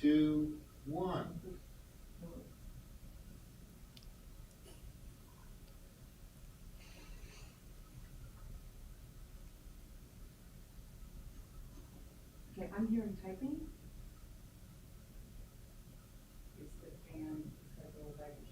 2, 1. Okay, I'm hearing typing. It's the fan, it's got a little baggage.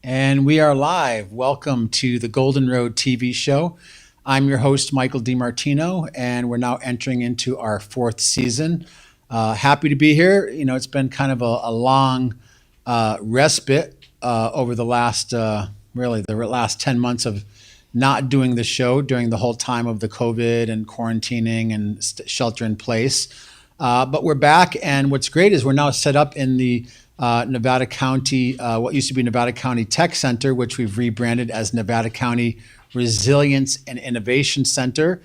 And we are live. Welcome to the Golden Road TV show. I'm your host, Michael DiMartino, and we're now entering into our 4th season. Happy to be here. You know, it's been kind of a long respite over the last, really the last 10 months of not doing the show during the whole time of the COVID and quarantining and shelter in place. But we're back, and what's great is we're now set up in the Nevada County, what used to be Nevada County Tech Center, which we've rebranded as Nevada County Resilience and Innovation Center.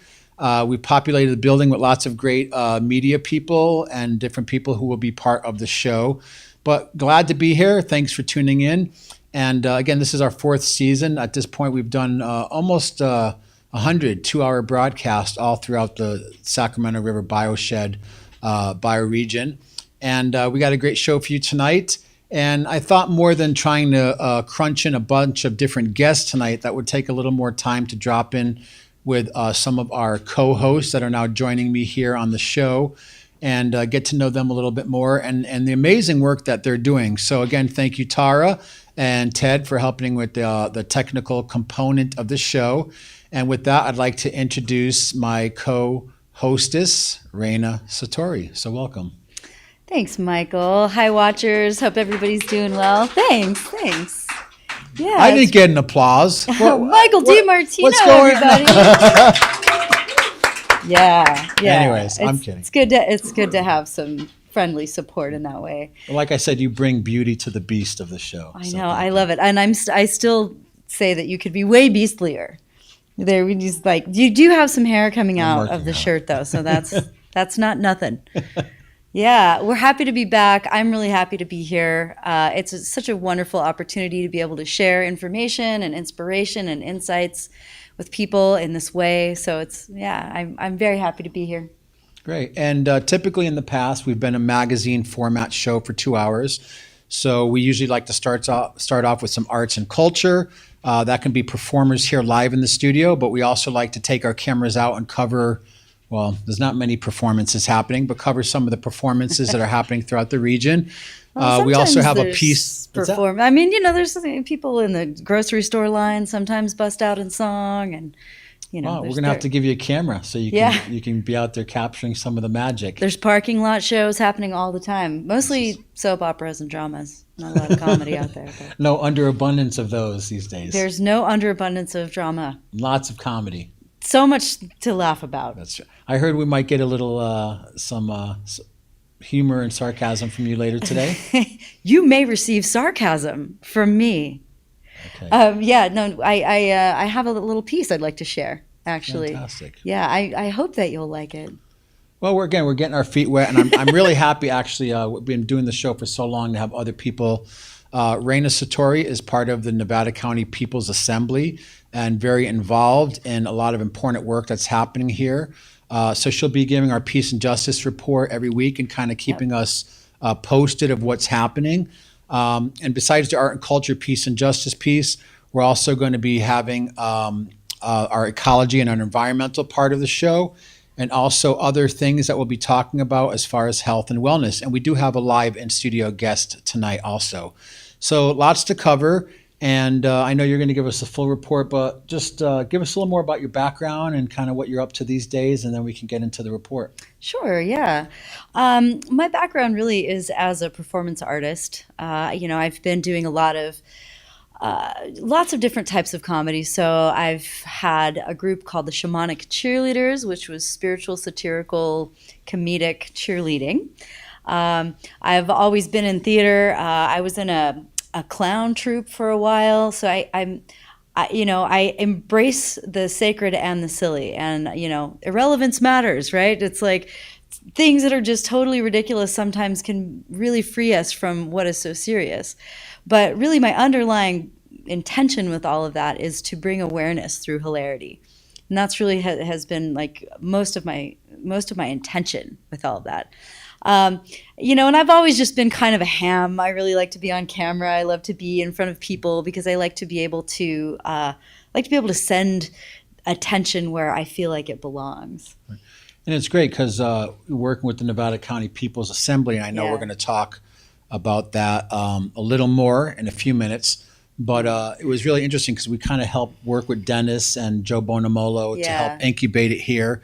We populated the building with lots of great media people and different people who will be part of the show. But glad to be here. Thanks for tuning in. And again, this is our 4th season. At this point, we've done almost 100 2-hour broadcasts all throughout the Sacramento River Bioshed bioregion. And we got a great show for you tonight. And I thought more than trying to crunch in a bunch of different guests tonight, that would take a little more time to drop in with some of our co-hosts that are now joining me here on the show and get to know them a little bit more and the amazing work that they're doing. So again, thank you, Tara and Ted, for helping with the technical component of the show. And with that, I'd like to introduce my co-hostess, Reina Satori. So welcome. Thanks, Michael. Hi, watchers. Hope everybody's doing well. Thanks. Yeah. I didn't get an applause. Michael DiMartino, what's going everybody. Yeah. Anyways, I'm It's- kidding. It's good to have some friendly support in that way. Like I said, you bring beauty to the beast of the show. I So know. thank I you. love it. And I still say that you could be way beastlier. There, we just like you do have some hair coming I'm out working of the on it. shirt though, so that's not nothing. Yeah, we're happy to be back. I'm really happy to be here. Such a wonderful opportunity to be able to share information and inspiration and insights with people in this way. So I'm very happy to be here. Great. And typically in the past, we've been a magazine format show for 2 hours. So we usually like to start off with some arts and culture. That can be performers here live in the studio, but we also like to take our cameras out and cover, well, there's not many performances happening, but cover some of the performances that are happening throughout the region. We also Sometimes have a there's piece. What's that? I mean, there's people in the grocery store line sometimes bust out in song, and We're there's- going to have to give you a camera so you can Yeah. you can be out there capturing some of the magic. There's parking lot shows happening all the time. Mostly soap operas and dramas. Not a lot of comedy out there. But No underabundance of those these days. there's no underabundance of drama. Lots of comedy. So much to laugh about. That's true. I heard we might get a little humor and sarcasm from you later today. You may receive sarcasm from me. Okay. I have a little piece I'd like to share, actually. Fantastic. Yeah, I hope that you'll like it. Well, we're getting our feet wet, and I'm really happy. Actually, we've been doing the show for so long to have other people. Reina Satori is part of the Nevada County People's Assembly and very involved in a lot of important work that's happening here. So she'll be giving our Peace and Justice report every week and kind of keeping us posted of what's happening. And besides the art and culture Peace and Justice piece, we're also going to be having our ecology and our environmental part of the show, and also other things that we'll be talking about as far as health and wellness. And we do have a live in-studio guest tonight also. So lots to cover. And I know you're going to give us a full report, but just give us a little more about your background and kind of what you're up to these days, and then we can get into the report. Sure, yeah. My background really is as a performance artist. I've been doing a lot of lots of different types of comedy. So I've had a group called the Shamanic Cheerleaders, which was spiritual, satirical, comedic cheerleading. I've always been in theater. I was in a clown troupe for a while. So I embrace the sacred and the silly, and irrelevance matters, right? It's like things that are just totally ridiculous sometimes can really free us from what is so serious. But really, my underlying intention with all of that is to bring awareness through hilarity, and that's really has been like most of my intention with all of that. And I've always just been kind of a ham. I really like to be on camera. I love to be in front of people because I like to be able to send attention where I feel like it belongs. And it's great because we're working with the Nevada County People's Assembly, and I know Yeah. we're going to talk about that a little more in a few minutes. But it was really interesting because we kind of helped work with Dennis and Joe Bonamolo to Yeah. help incubate it here.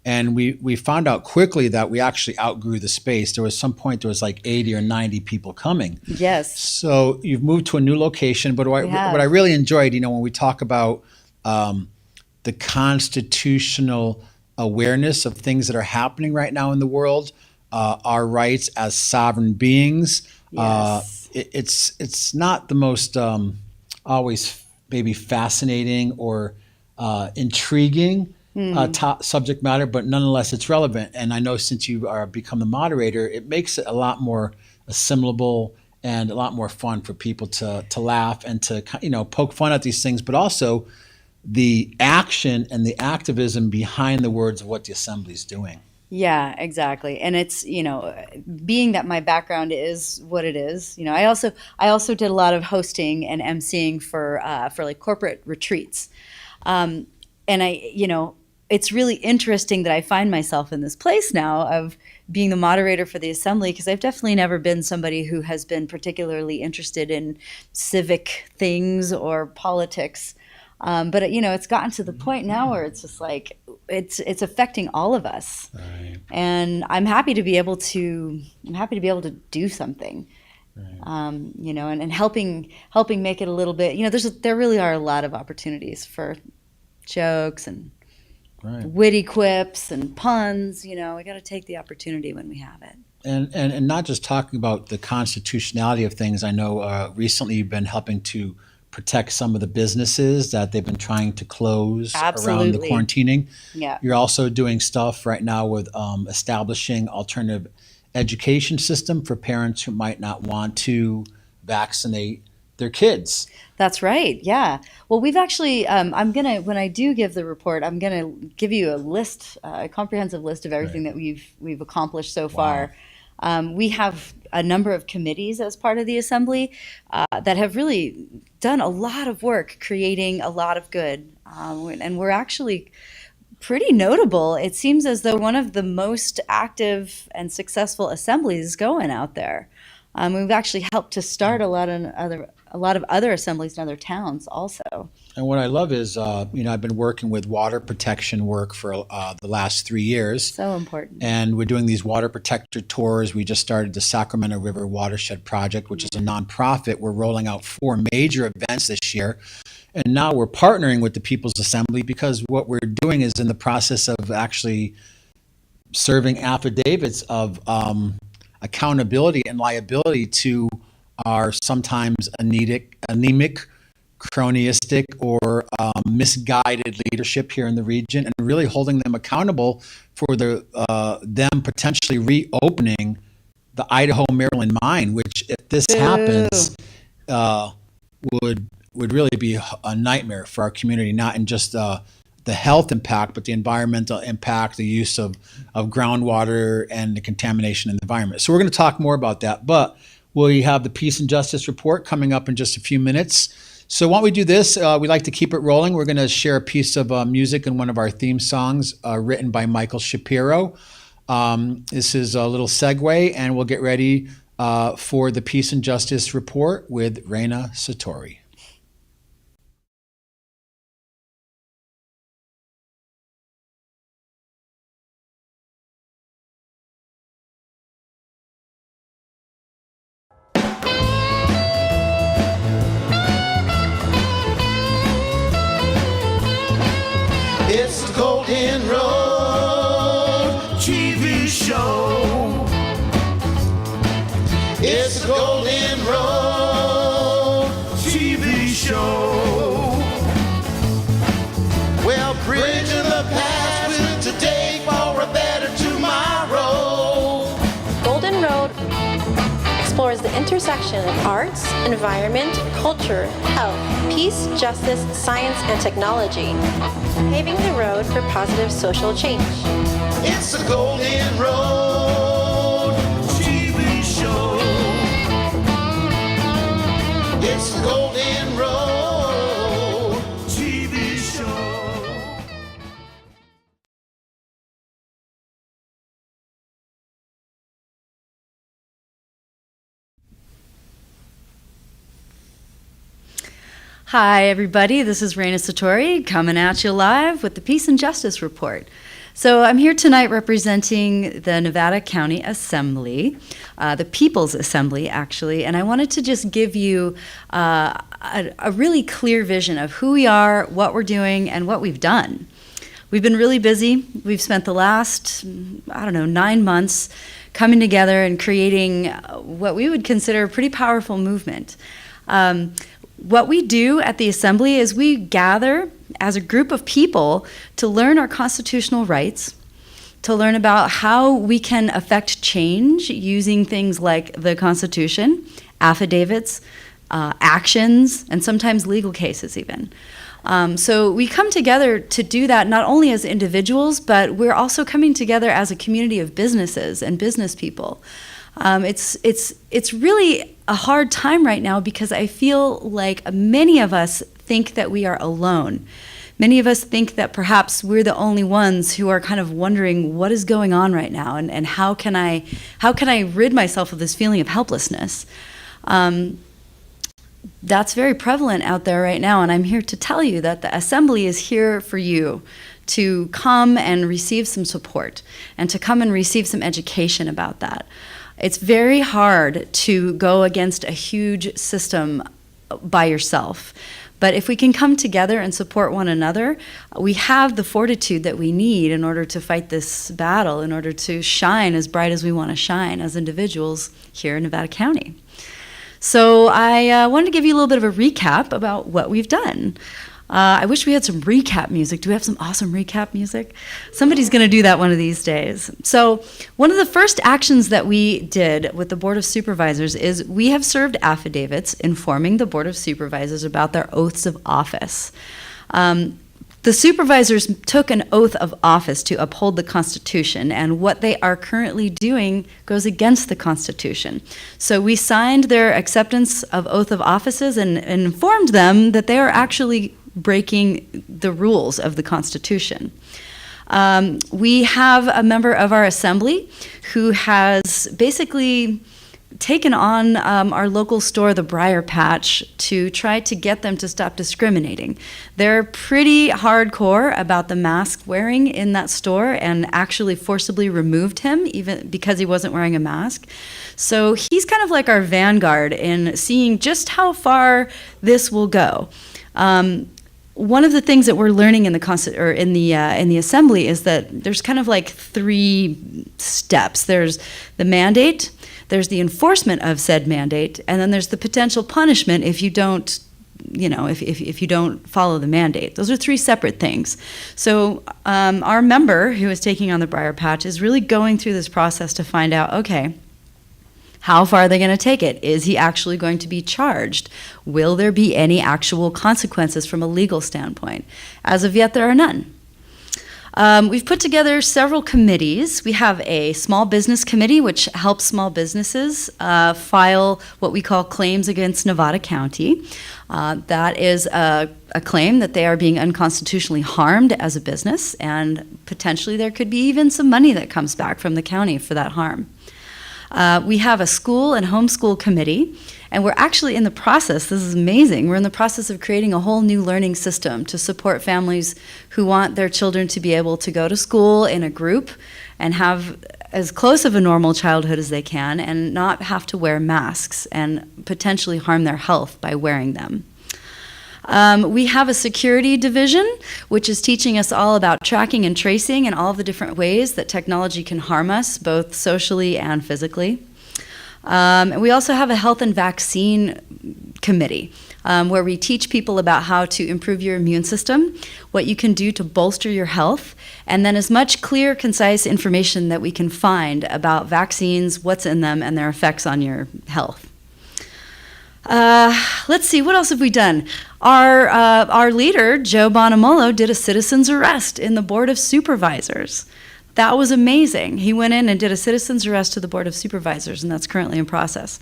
And we found out quickly that we actually outgrew the space. There was some point there was like 80 or 90 people coming. Yes. So you've moved to a new location. But what I really enjoyed, when we talk about the constitutional awareness of things that are happening right now in the world, our rights as sovereign beings. Yes. It's not the most always maybe fascinating or intriguing subject matter, but nonetheless it's relevant. And I know since you are become the moderator, it makes it a lot more assimilable and a lot more fun for people to laugh and to poke fun at these things, but also the action and the activism behind the words of what the assembly is doing. Yeah, exactly. And it's, being that my background is what it is, I also did a lot of hosting and emceeing for like corporate retreats. And it's really interesting that I find myself in this place now of being the moderator for the assembly, because I've definitely never been somebody who has been particularly interested in civic things or politics. But it's gotten to the point now where it's just like it's affecting all of us, Right. and I'm happy to be able to do something, Right. and helping make it a little bit. There really are a lot of opportunities for jokes and Right. witty quips and puns. We got to take the opportunity when we have it. And not just talking about the constitutionality of things. I know recently you've been helping to protect some of the businesses that they've been trying to close around the Absolutely. quarantining. Yeah. You're also doing stuff right now with establishing alternative education system for parents who might not want to vaccinate their kids. That's right. Yeah. Well, we've actually, when I do give the report, I'm gonna give you a list, a comprehensive list of everything that we've accomplished so far. We have a number of committees as part of the assembly that have really done a lot of work creating a lot of good, and we're actually pretty notable. It seems as though one of the most active and successful assemblies going out there. We've actually helped to start a lot of other assemblies in other towns also. And what I love is, I've been working with water protection work for the last 3 years. So important. And we're doing these water protector tours. We just started the Sacramento River Watershed Project, which is a nonprofit. We're rolling out 4 major events this year. And now we're partnering with the People's Assembly because what we're doing is in the process of actually serving affidavits of accountability and liability to our sometimes anemic, cronyistic, or misguided leadership here in the region, and really holding them accountable for them potentially reopening the Idaho-Maryland mine, which if this happens, would really be a nightmare for our community, not in just the health impact, but the environmental impact, the use of groundwater, and the contamination in the environment. So we're going to talk more about that, but we have the Peace and Justice Report coming up in just a few minutes. So why don't we do this? We like to keep it rolling. We're going to share a piece of music in one of our theme songs written by Michael Shapiro. This is a little segue, and we'll get ready for the Peace and Justice Report with Reina Satori. It's the Golden Road TV show. It's the Golden Road TV show. Well, bridging the past with today for a better tomorrow. Golden Road explores the intersection of arts, environment, culture, health, peace, justice, science, and technology, paving the road for positive social change. It's the Golden Road TV show. It's the Golden Road TV show. Hi, everybody. This is Reina Satori coming at you live with the Peace and Justice Report. So I'm here tonight representing the Nevada County Assembly, the People's Assembly, actually, and I wanted to just give you a really clear vision of who we are, what we're doing, and what we've done. We've been really busy. We've spent the last, 9 months coming together and creating what we would consider a pretty powerful movement. What we do at the Assembly is we gather as a group of people to learn our constitutional rights, to learn about how we can affect change using things like the Constitution, affidavits, actions, and sometimes legal cases even. So we come together to do that not only as individuals, but we're also coming together as a community of businesses and business people. It's really a hard time right now because I feel like many of us think that we are alone. Many of us think that perhaps we're the only ones who are kind of wondering what is going on right now and how can I rid myself of this feeling of helplessness. That's very prevalent out there right now, and I'm here to tell you that the Assembly is here for you to come and receive some support and to come and receive some education about that. It's very hard to go against a huge system by yourself, But if we can come together and support one another, we have the fortitude that we need in order to fight this battle, in order to shine as bright as we want to shine as individuals here in Nevada County. So I wanted to give you a little bit of a recap about what we've done. I wish we had some recap music. Do we have some awesome recap music? Somebody's going to do that one of these days. So one of the first actions that we did with the Board of Supervisors is we have served affidavits informing the Board of Supervisors about their oaths of office. The supervisors took an oath of office to uphold the Constitution, and what they are currently doing goes against the Constitution. So we signed their acceptance of oath of offices and informed them that they are actually breaking the rules of the Constitution. We have a member of our assembly who has basically taken on our local store, the Briar Patch, to try to get them to stop discriminating. They're pretty hardcore about the mask wearing in that store and actually forcibly removed him even because he wasn't wearing a mask. So he's kind of like our vanguard in seeing just how far this will go. One of the things that we're learning in the assembly is that there's kind of like 3 steps. There's the mandate, there's the enforcement of said mandate, and then there's the potential punishment if you don't, if you don't follow the mandate. Those are 3 separate things. So our member who is taking on the Briar Patch is really going through this process to find out, okay, how far are they going to take it? Is he actually going to be charged? Will there be any actual consequences from a legal standpoint? As of yet, there are none. We've put together several committees. We have a small business committee, which helps small businesses file what we call claims against Nevada County. That is a claim that they are being unconstitutionally harmed as a business, and potentially there could be even some money that comes back from the county for that harm. We have a school and homeschool committee, and we're actually in the process, this is amazing, we're in the process of creating a whole new learning system to support families who want their children to be able to go to school in a group and have as close of a normal childhood as they can and not have to wear masks and potentially harm their health by wearing them. We have a security division, which is teaching us all about tracking and tracing and all of the different ways that technology can harm us, both socially and physically. And we also have a health and vaccine committee, where we teach people about how to improve your immune system, what you can do to bolster your health, and then as much clear, concise information that we can find about vaccines, what's in them, and their effects on your health. Let's see, what else have we done? Our leader, Joe Bonamolo, did a citizen's arrest in the Board of Supervisors. That was amazing. He went in and did a citizen's arrest to the Board of Supervisors, and that's currently in process.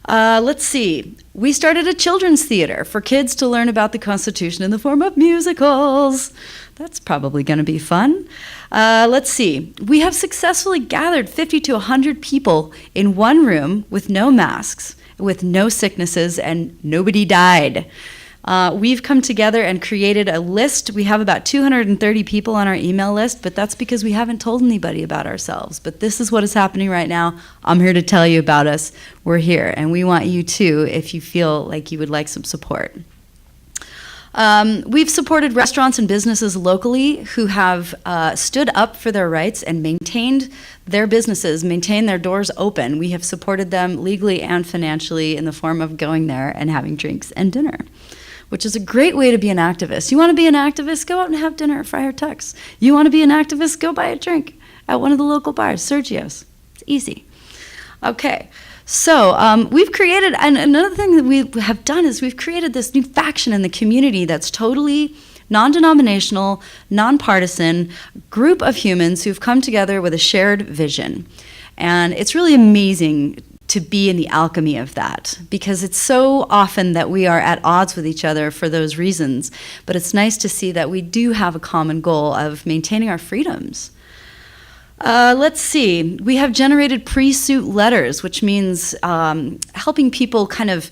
Let's see, we started a children's theater for kids to learn about the Constitution in the form of musicals. That's probably going to be fun. Let's see, we have successfully gathered 50 to 100 people in one room with no masks, with no sicknesses, and nobody died. We've come together and created a list. We have about 230 people on our email list, but that's because we haven't told anybody about ourselves. But this is what is happening right now. I'm here to tell you about us. We're here, and we want you too if you feel like you would like some support. We've supported restaurants and businesses locally who have stood up for their rights and maintained their businesses, maintained their doors open. We have supported them legally and financially in the form of going there and having drinks and dinner, which is a great way to be an activist. You want to be an activist? Go out and have dinner at Friar Tuck's. You want to be an activist? Go buy a drink at one of the local bars, Sergio's. It's easy. Okay. So we've created, and another thing that we have done is we've created this new faction in the community that's totally non-denominational, nonpartisan group of humans who've come together with a shared vision. And it's really amazing to be in the alchemy of that, because it's so often that we are at odds with each other for those reasons. But it's nice to see that we do have a common goal of maintaining our freedoms. Let's see, we have generated pre-suit letters, which means helping people kind of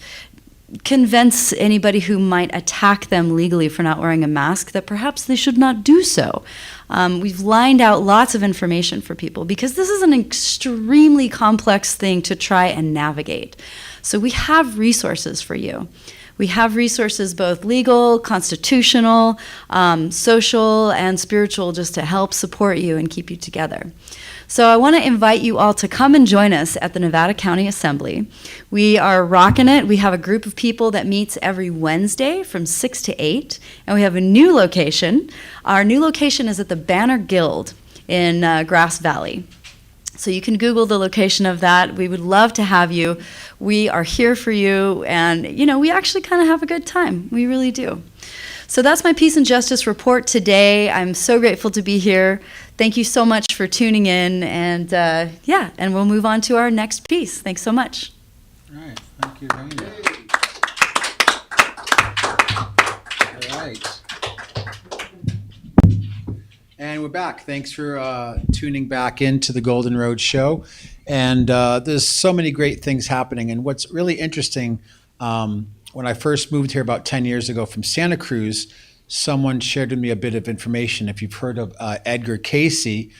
convince anybody who might attack them legally for not wearing a mask that perhaps they should not do so. We've lined out lots of information for people because this is an extremely complex thing to try and navigate. So we have resources for you. We have resources both legal, constitutional, social, and spiritual just to help support you and keep you together. So I want to invite you all to come and join us at the Nevada County Assembly. We are rocking it. We have a group of people that meets every Wednesday from 6 to 8, and we have a new location. Our new location is at the Banner Guild in Grass Valley. So you can Google the location of that. We would love to have you. We are here for you, and we actually kind of have a good time. We really do. So that's my Peace and Justice report today. I'm so grateful to be here. Thank you so much for tuning in, and and we'll move on to our next piece. Thanks so much. All right. Thank you, Reina. All right. And we're back. Thanks for tuning back into the Golden Road Show. And there's so many great things happening. And what's really interesting, when I first moved here about 10 years ago from Santa Cruz, someone shared with me a bit of information. If you've heard of Edgar Casey,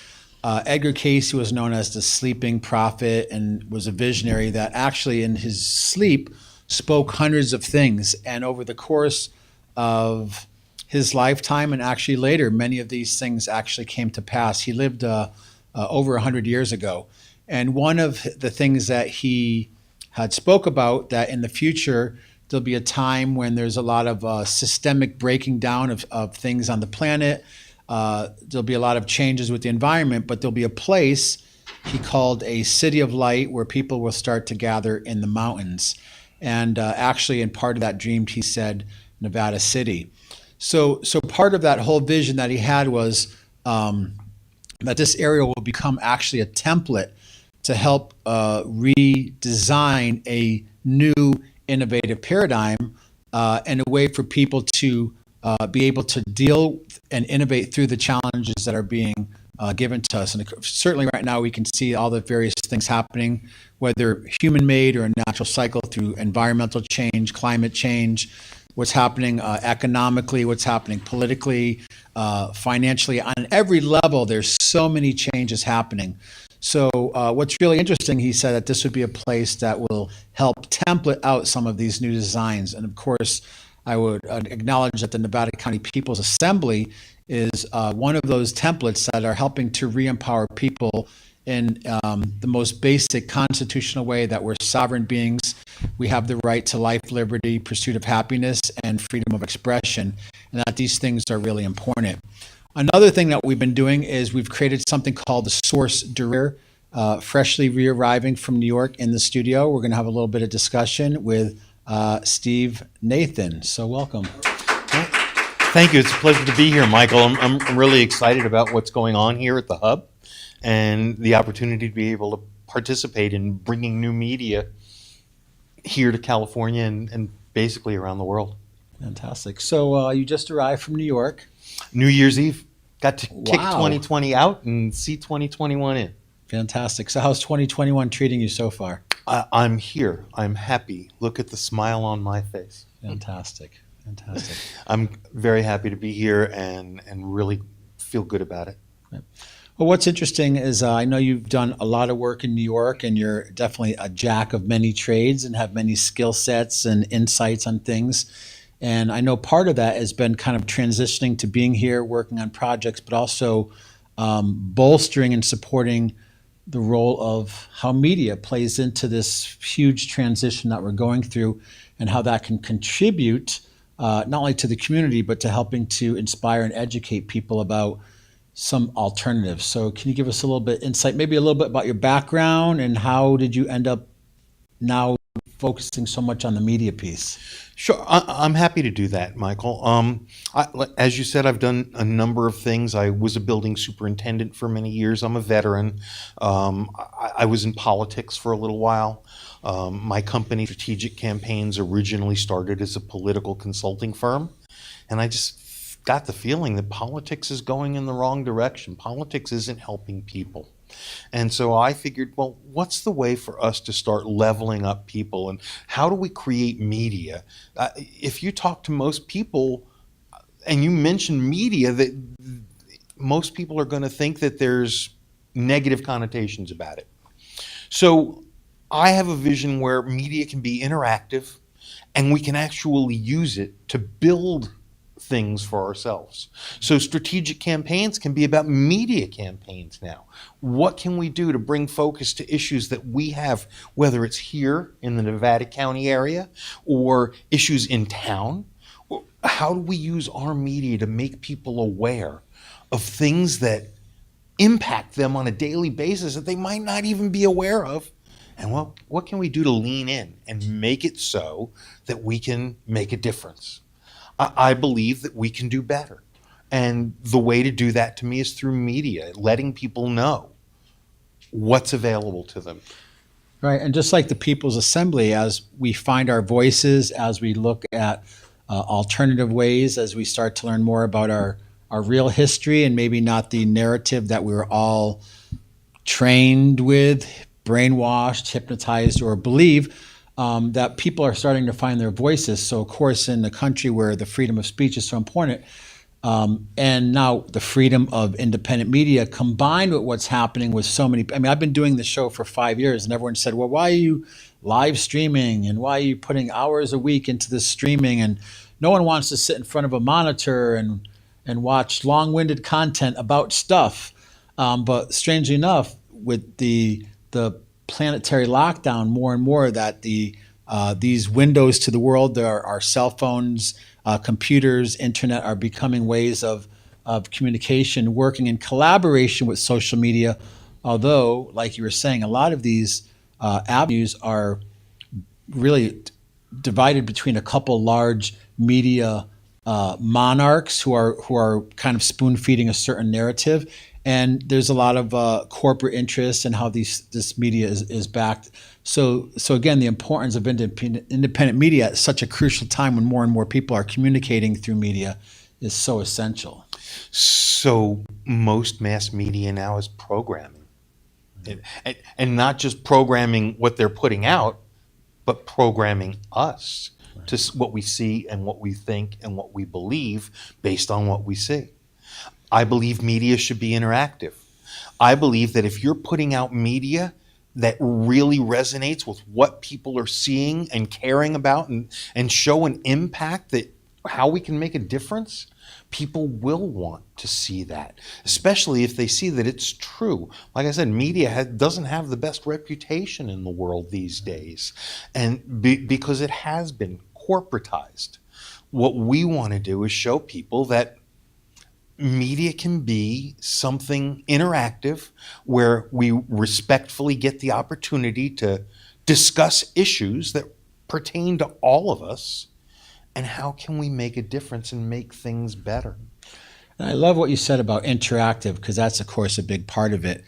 Edgar Casey was known as the sleeping prophet and was a visionary that actually in his sleep spoke hundreds of things. And over the course of his lifetime and actually later, many of these things actually came to pass. He lived over 100 years ago. And one of the things that he had spoke about that in the future, there'll be a time when there's a lot of systemic breaking down of things on the planet. There'll be a lot of changes with the environment, but there'll be a place he called a city of light where people will start to gather in the mountains. And actually, in part of that dream, he said Nevada City. So part of that whole vision that he had was that this area will become actually a template to help redesign a new innovative paradigm and a way for people to be able to deal and innovate through the challenges that are being given to us. And certainly right now we can see all the various things happening, whether human-made or a natural cycle, through environmental change, climate change, what's happening economically, what's happening politically, financially. On every level, there's so many changes happening. So what's really interesting, he said that this would be a place that will help template out some of these new designs. And of course, I would acknowledge that the Nevada County People's Assembly is one of those templates that are helping to re-empower people in the most basic constitutional way, that we're sovereign beings. We have the right to life, liberty, pursuit of happiness, and freedom of expression, and that these things are really important. Another thing that we've been doing is we've created something called the Source Director, freshly re-arriving from New York in the studio. We're going to have a little bit of discussion with Steve Nathan. So welcome. Thank you. It's a pleasure to be here, Michael. I'm really excited about what's going on here at the Hub and the opportunity to be able to participate in bringing new media here to California and basically around the world. Fantastic. So you just arrived from New York. New Year's Eve. Got to kick Wow. 2020 out and see 2021 in. Fantastic. So how's 2021 treating you so far? I'm here. I'm happy. Look at the smile on my face. Fantastic. Fantastic. I'm very happy to be here and really feel good about it. Well, what's interesting is I know you've done a lot of work in New York, and you're definitely a jack of many trades and have many skill sets and insights on things. And I know part of that has been kind of transitioning to being here, working on projects, but also bolstering and supporting the role of how media plays into this huge transition that we're going through, and how that can contribute not only to the community, but to helping to inspire and educate people about some alternatives. So can you give us a little bit insight, maybe a little bit about your background, and how did you end up now focusing so much on the media piece? Sure, I'm happy to do that, Michael. As you said, I've done a number of things. I was a building superintendent for many years. I'm a veteran. I was in politics for a little while. My company, Strategic Campaigns, originally started as a political consulting firm, and I just got the feeling that politics is going in the wrong direction. Politics isn't helping people. And so I figured, well, what's the way for us to start leveling up people, and how do we create media? If you talk to most people and you mention media, that most people are going to think that there's negative connotations about it. So I have a vision where media can be interactive, and we can actually use it to build things for ourselves. So strategic campaigns can be about media campaigns now. What can we do to bring focus to issues that we have, whether it's here in the Nevada County area or issues in town? How do we use our media to make people aware of things that impact them on a daily basis that they might not even be aware of? And what can we do to lean in and make it so that we can make a difference? I believe that we can do better. And the way to do that to me is through media, letting people know what's available to them. Right, and just like the People's Assembly, as we find our voices, as we look at alternative ways, as we start to learn more about our real history and maybe not the narrative that we were all trained with, brainwashed, hypnotized, or believe, that people are starting to find their voices. So, of course, in a country where the freedom of speech is so important, and now the freedom of independent media combined with what's happening with so many, I mean, I've been doing the show for 5 years and everyone said, well, why are you live streaming and why are you putting hours a week into this streaming? And no one wants to sit in front of a monitor and watch long-winded content about stuff. But strangely enough, with the planetary lockdown, more and more that these windows to the world, our cell phones, computers, internet are becoming ways of communication, working in collaboration with social media. Although, like you were saying, a lot of these avenues are really divided between a couple large media monarchs who are kind of spoon feeding a certain narrative. And there's a lot of corporate interest in how this media is backed. So again, the importance of independent media at such a crucial time when more and more people are communicating through media is so essential. So most mass media now is programming. And not just programming what they're putting out, but programming us to what we see and what we think and what we believe based on what we see. I believe media should be interactive. I believe that if you're putting out media that really resonates with what people are seeing and caring about and show an impact that how we can make a difference, people will want to see that, especially if they see that it's true. Like I said, media doesn't have the best reputation in the world these days, and because it has been corporatized. What we want to do is show people that media can be something interactive where we respectfully get the opportunity to discuss issues that pertain to all of us, and how can we make a difference and make things better. And I love what you said about interactive, because that's, of course, a big part of it.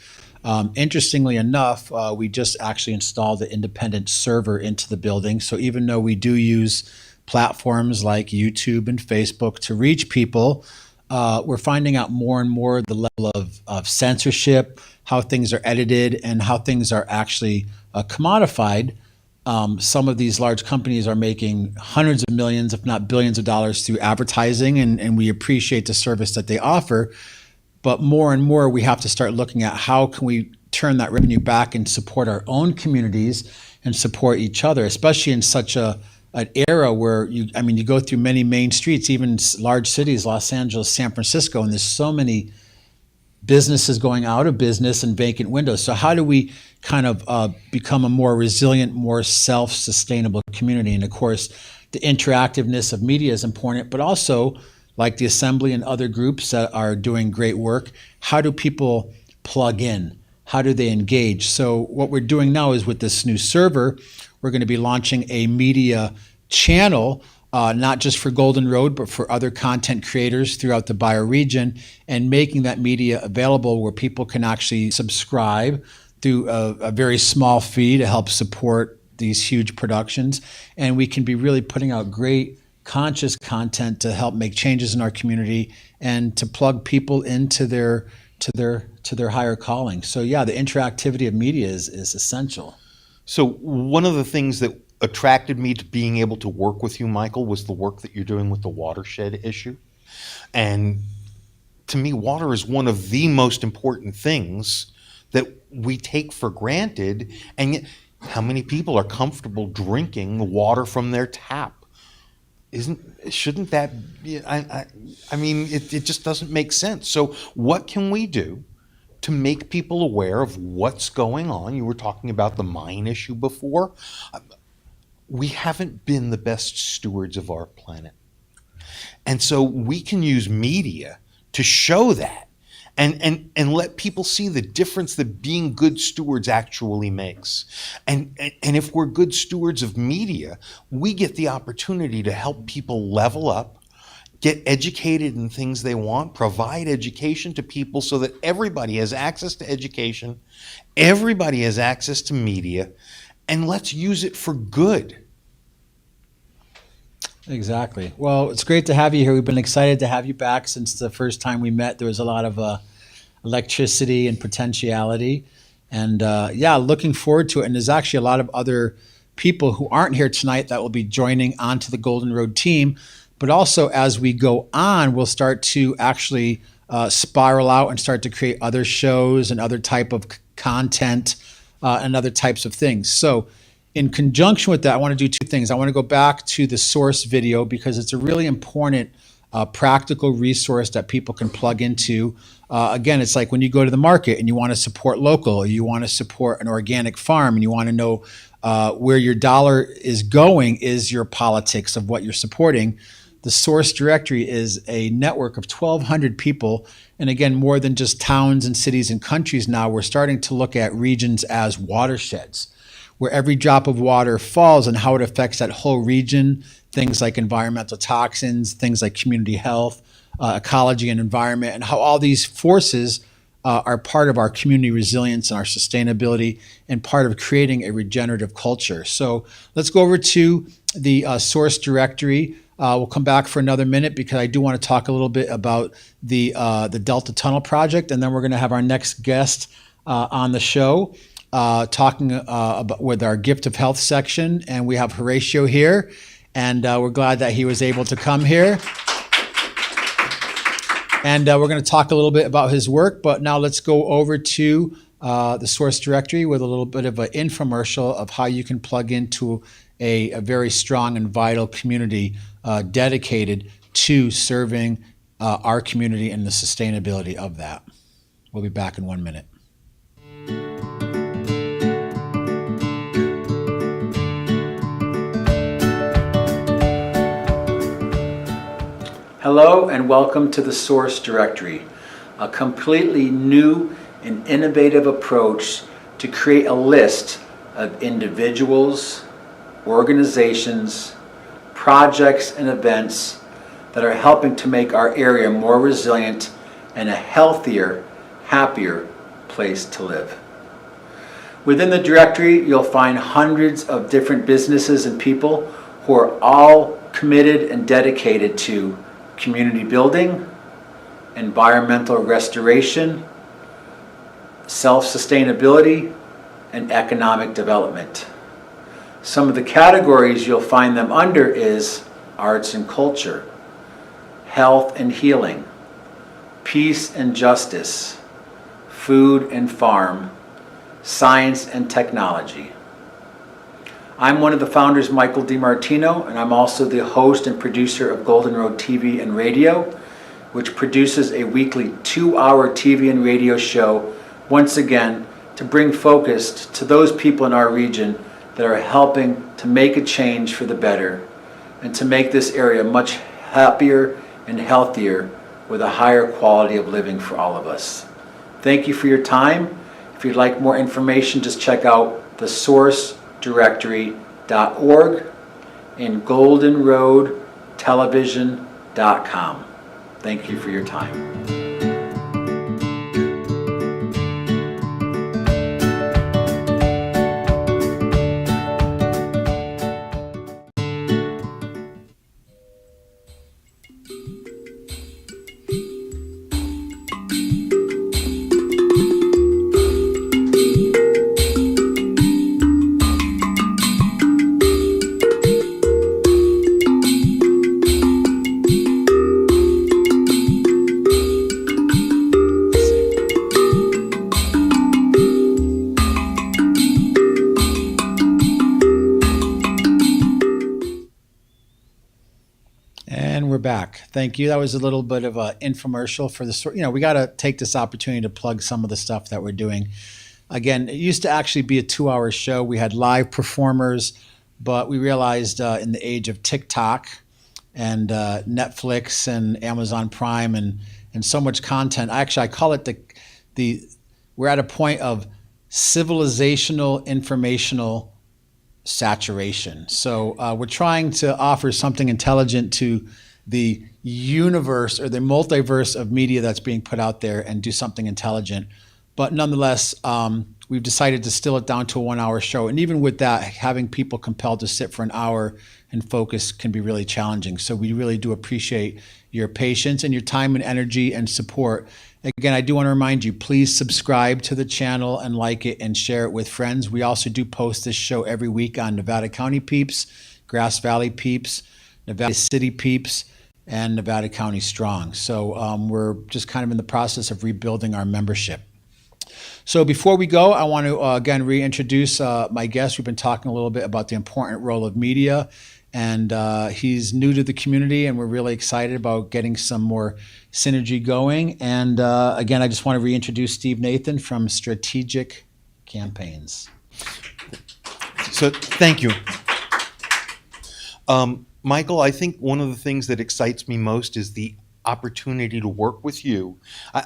Interestingly enough, we just actually installed the independent server into the building. So even though we do use platforms like YouTube and Facebook to reach people, we're finding out more and more the level of censorship, how things are edited, and how things are actually commodified. Some of these large companies are making hundreds of millions, if not billions of dollars through advertising, and we appreciate the service that they offer. But more and more, we have to start looking at how can we turn that revenue back and support our own communities and support each other, especially in such an era where you go through many main streets, even large cities, Los Angeles, San Francisco, and there's so many businesses going out of business and vacant windows. So how do we kind of become a more resilient, more self-sustainable community? And of course, the interactiveness of media is important, but also like the Assembly and other groups that are doing great work, how do people plug in? How do they engage? So what we're doing now is with this new server, we're going to be launching a media channel, not just for Golden Road, but for other content creators throughout the bioregion, and making that media available where people can actually subscribe through a very small fee to help support these huge productions. And we can be really putting out great conscious content to help make changes in our community and to plug people into their higher calling. So yeah, the interactivity of media is essential. So one of the things that attracted me to being able to work with you, Michael, was the work that you're doing with the watershed issue. And to me, water is one of the most important things that we take for granted. And yet How many people are comfortable drinking the water from their tap? Shouldn't that be, I mean, it just doesn't make sense. So what can we do to make people aware of what's going on? You were talking about the mine issue before. We haven't been the best stewards of our planet. And so we can use media to show that and let people see the difference that being good stewards actually makes. And if we're good stewards of media, we get the opportunity to help people level up, get educated in things they want, provide education to people so that everybody has access to education, everybody has access to media, and let's use it for good. Exactly. Well, it's great to have you here. We've been excited to have you back since the first time we met. There was a lot of electricity and potentiality. And yeah, looking forward to it. And there's actually a lot of other people who aren't here tonight that will be joining onto the Golden Road team. But also, as we go on, we'll start to actually spiral out and start to create other shows and other type of content and other types of things. So in conjunction with that, I want to do two things. I want to go back to the source video because it's a really important practical resource that people can plug into. Again, it's like when you go to the market and you want to support local, or you want to support an organic farm, and you want to know where your dollar is going is your politics of what you're supporting. The source directory is a network of 1,200 people. And again, more than just towns and cities and countries now, we're starting to look at regions as watersheds, where every drop of water falls and how it affects that whole region, things like environmental toxins, things like community health, ecology and environment, and how all these forces are part of our community resilience and our sustainability and part of creating a regenerative culture. So let's go over to the source directory. We'll come back for another minute because I do want to talk a little bit about the Delta Tunnel Project, and then we're going to have our next guest on the show talking about with our Gift of Health section, and we have Horatio here, and we're glad that he was able to come here. And we're going to talk a little bit about his work, but now let's go over to the source directory with a little bit of an infomercial of how you can plug into a very strong and vital community dedicated to serving our community and the sustainability of that. We'll be back in 1 minute. Hello and welcome to the Source Directory, a completely new and innovative approach to create a list of individuals, organizations, projects, and events that are helping to make our area more resilient and a healthier, happier place to live. Within the directory, you'll find hundreds of different businesses and people who are all committed and dedicated to community building, environmental restoration, self-sustainability, and economic development. Some of the categories you'll find them under is arts and culture, health and healing, peace and justice, food and farm, science and technology. I'm one of the founders, Michael DiMartino, and I'm also the host and producer of Golden Road TV and Radio, which produces a weekly 2-hour TV and radio show, once again, to bring focus to those people in our region that are helping to make a change for the better and to make this area much happier and healthier with a higher quality of living for all of us. Thank you for your time. If you'd like more information, just check out the sourcedirectory.org and goldenroadtelevision.com. Thank you for your time. we're back. Thank you. That was a little bit of an infomercial for the, we got to take this opportunity to plug some of the stuff that we're doing. Again, it used to actually be a 2-hour show. We had live performers, but we realized in the age of TikTok and Netflix and Amazon Prime and so much content, I call it we're at a point of civilizational informational saturation. So we're trying to offer something intelligent to the universe or the multiverse of media that's being put out there and do something intelligent. But nonetheless, we've decided to distill it down to a 1-hour show. And even with that, having people compelled to sit for an hour and focus can be really challenging. So we really do appreciate your patience and your time and energy and support. Again, I do want to remind you, please subscribe to the channel and like it and share it with friends. We also do post this show every week on Nevada County Peeps, Grass Valley Peeps, Nevada City Peeps, and Nevada County Strong. So we're just kind of in the process of rebuilding our membership. So before we go, I want to again reintroduce my guest. We've been talking a little bit about the important role of media, and he's new to the community, and we're really excited about getting some more synergy going. And again, I just want to reintroduce Steve Nathan from Strategic Campaigns. So thank you. Michael, I think one of the things that excites me most is the opportunity to work with you.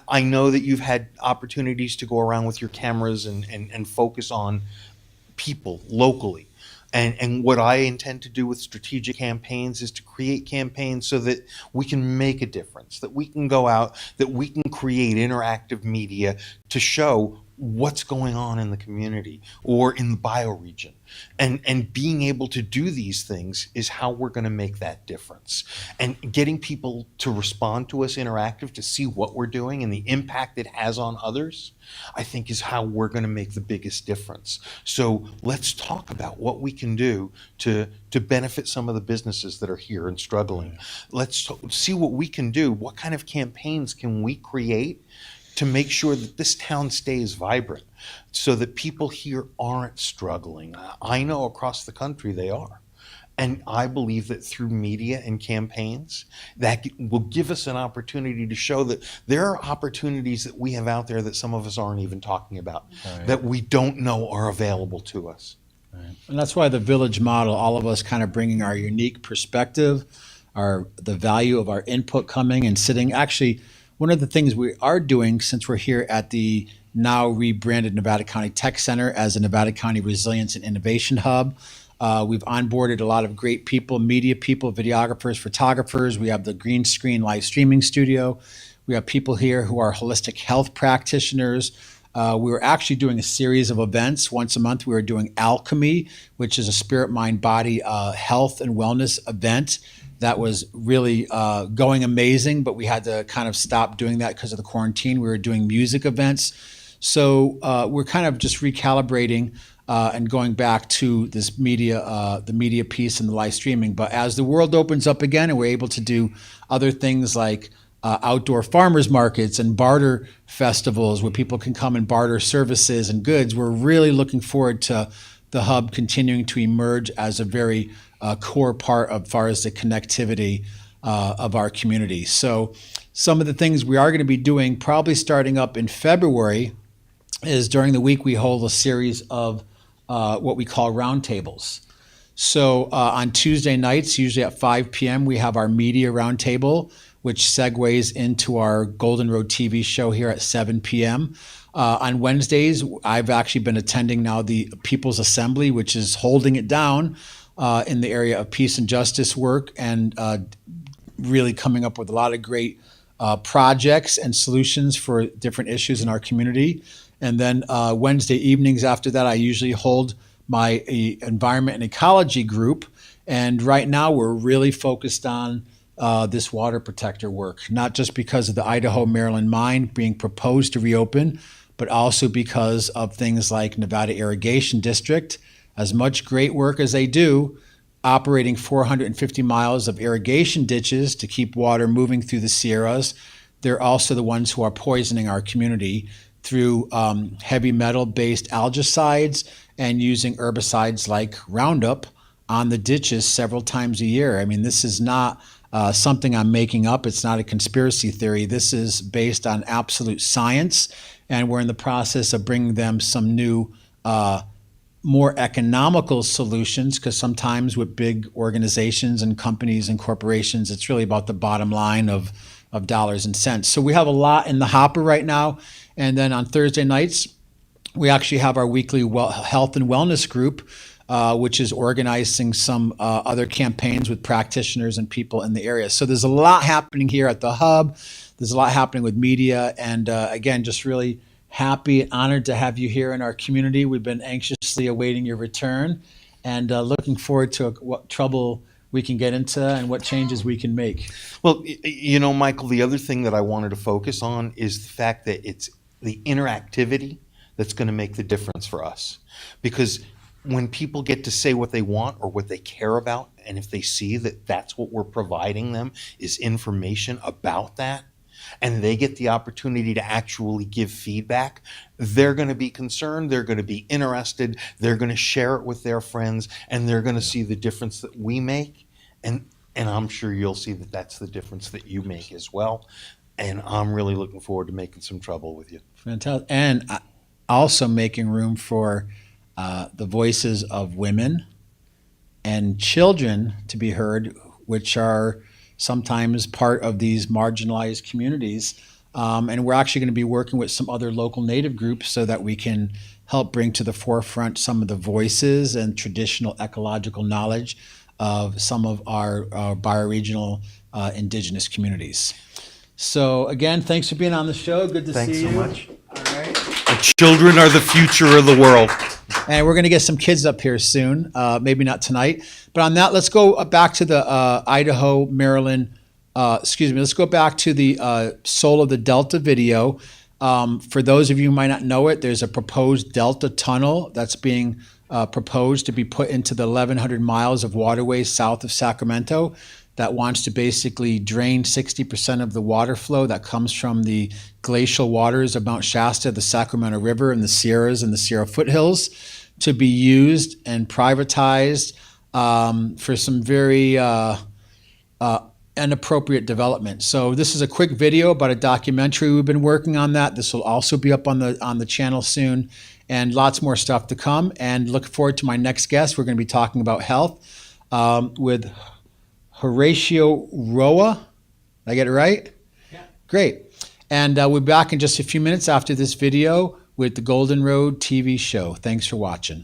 I know that you've had opportunities to go around with your cameras and focus on people locally. And what I intend to do with Strategic Campaigns is to create campaigns so that we can make a difference, that we can go out, that we can create interactive media to show what's going on in the community or in the bioregion. And being able to do these things is how we're going to make that difference. And getting people to respond to us interactive, to see what we're doing and the impact it has on others, I think is how we're going to make the biggest difference. So let's talk about what we can do to benefit some of the businesses that are here and struggling. Let's see what we can do. What kind of campaigns can we create to make sure that this town stays vibrant so that people here aren't struggling? I know across the country they are. And I believe that through media and campaigns, that will give us an opportunity to show that there are opportunities that we have out there that some of us aren't even talking about, that we don't know are available to us. Right. And that's why the village model, all of us kind of bringing our unique perspective, the value of our input coming and sitting. Actually, one of the things we are doing, since we're here at the now rebranded Nevada County Tech Center as a Nevada County Resilience and Innovation Hub, we've onboarded a lot of great people, media people, videographers, photographers. We have the green screen live streaming studio. We have people here who are holistic health practitioners. We were actually doing a series of events. Once a month, we were doing Alchemy, which is a spirit, mind, body health and wellness event. That was really going amazing, but we had to kind of stop doing that because of the quarantine. We were doing music events. So we're kind of just recalibrating and going back to this media, the media piece and the live streaming. But as the world opens up again and we're able to do other things like outdoor farmers markets and barter festivals where people can come and barter services and goods, we're really looking forward to the hub continuing to emerge as a very core part as far as the connectivity of our community. So some of the things we are going to be doing, probably starting up in February, is during the week we hold a series of what we call roundtables. So on Tuesday nights, usually at 5 p.m., we have our media roundtable, which segues into our Golden Road TV show here at 7 p.m. On Wednesdays, I've actually been attending now the People's Assembly, which is holding it down in the area of peace and justice work and really coming up with a lot of great projects and solutions for different issues in our community. And then Wednesday evenings after that, I usually hold my environment and ecology group. And right now we're really focused on this water protector work, not just because of the Idaho-Maryland mine being proposed to reopen, but also because of things like Nevada Irrigation District. As much great work as they do, operating 450 miles of irrigation ditches to keep water moving through the Sierras, they're also the ones who are poisoning our community through heavy metal-based algicides and using herbicides like Roundup on the ditches several times a year. I mean, this is not something I'm making up. It's not a conspiracy theory. This is based on absolute science, and we're in the process of bringing them some new, more economical solutions, because sometimes with big organizations and companies and corporations, it's really about the bottom line of dollars and cents. So we have a lot in the hopper right now. And then on Thursday nights, we actually have our weekly health and wellness group, which is organizing some other campaigns with practitioners and people in the area. So there's a lot happening here at the hub. There's a lot happening with media. And again, just really happy and honored to have you here in our community. We've been anxiously awaiting your return and looking forward to what trouble we can get into and what changes we can make. Well, Michael, the other thing that I wanted to focus on is the fact that it's the interactivity that's going to make the difference for us. Because when people get to say what they want or what they care about, and if they see that that's what we're providing them is information about that, and they get the opportunity to actually give feedback, they're going to be concerned, they're going to be interested, they're going to share it with their friends, and they're going to see the difference that we make. And I'm sure you'll see that that's the difference that you make as well. And I'm really looking forward to making some trouble with you. Fantastic. And also making room for the voices of women and children to be heard, which are sometimes part of these marginalized communities. And we're actually going to be working with some other local Native groups so that we can help bring to the forefront some of the voices and traditional ecological knowledge of some of our bioregional indigenous communities. So again, thanks for being on the show. Good to Thanks see so you. much. All right. The children are the future of the world. And we're going to get some kids up here soon, maybe not tonight. But on that, let's go back to the Idaho, Maryland, let's go back to the Soul of the Delta video. For those of you who might not know it, there's a proposed Delta tunnel that's being proposed to be put into the 1,100 miles of waterways south of Sacramento that wants to basically drain 60% of the water flow that comes from the glacial waters of Mount Shasta, the Sacramento River, and the Sierras and the Sierra foothills to be used and privatized for some very inappropriate development. So this is a quick video about a documentary. We've been working on that. This will also be up on the channel soon, and lots more stuff to come. And look forward to my next guest. We're going to be talking about health with Horatio Roa. Did I get it right? Yeah. Great. And we'll be back in just a few minutes after this video with the Golden Road TV show. Thanks for watching.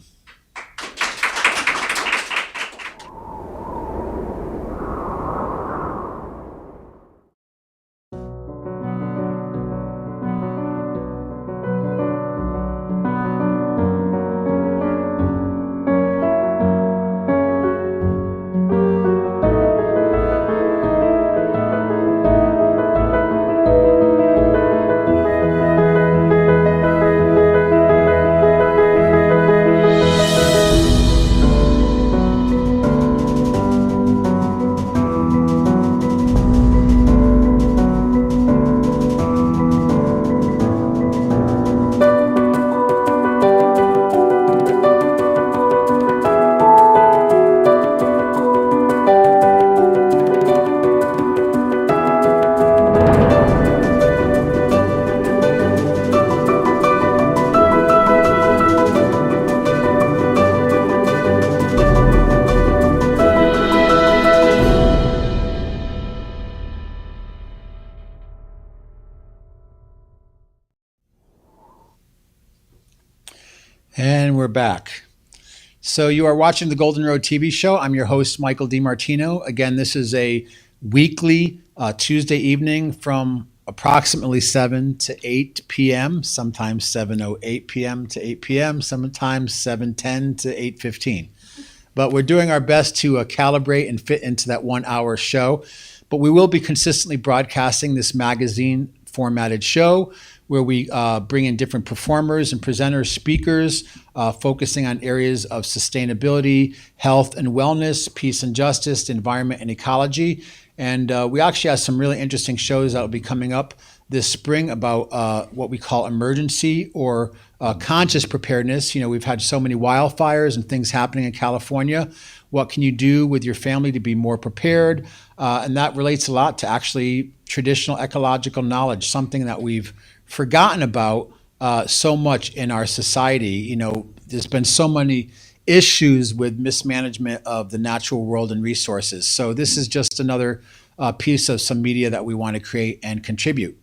And we're back. So you are watching the Golden Road TV show. I'm your host, Michael DiMartino. Again, this is a weekly Tuesday evening from approximately 7 to 8 p.m., sometimes 7:08 p.m. to 8 p.m., sometimes 7:10 to 8:15. But we're doing our best to calibrate and fit into that 1 hour show. But we will be consistently broadcasting this magazine formatted show where we bring in different performers and presenters, speakers, focusing on areas of sustainability, health and wellness, peace and justice, environment and ecology. And we actually have some really interesting shows that will be coming up this spring about what we call emergency or conscious preparedness. We've had so many wildfires and things happening in California. What can you do with your family to be more prepared? And that relates a lot to actually traditional ecological knowledge, something that we've forgotten about so much in our society. There's been so many issues with mismanagement of the natural world and resources. So this is just another piece of some media that we want to create and contribute.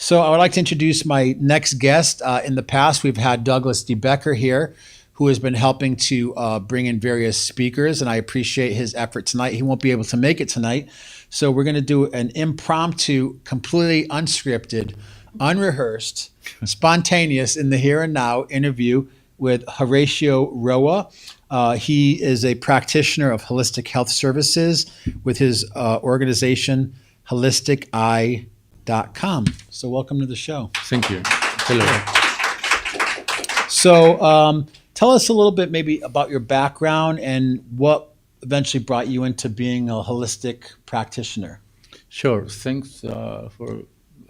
So I would like to introduce my next guest. In the past, we've had Douglas D. Becker here, who has been helping to bring in various speakers, and I appreciate his effort tonight. He won't be able to make it tonight, so we're going to do an impromptu, completely unscripted, unrehearsed, spontaneous, in the here and now interview with Horatio Roa. He is a practitioner of holistic health services with his organization, holisticeye.com. So welcome to the show. Thank you. Hello. So tell us a little bit maybe about your background and what eventually brought you into being a holistic practitioner. Sure. Thanks for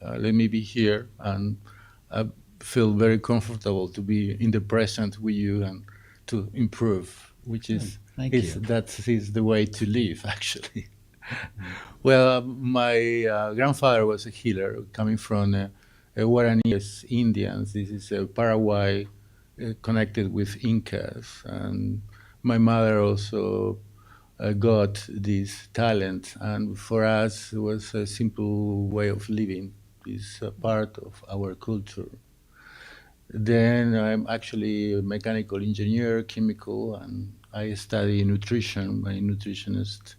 letting me be here. And I feel very comfortable to be in the present with you and to improve, which is, Thank you. that is the way to live, actually. Well, my grandfather was a healer coming from Guaraníes Indians. This is Paraguay connected with Incas. And my mother also got this talent. And for us, it was a simple way of living. It's a part of our culture. Then I'm actually a mechanical engineer, chemical, and I study nutrition. I'm a nutritionist.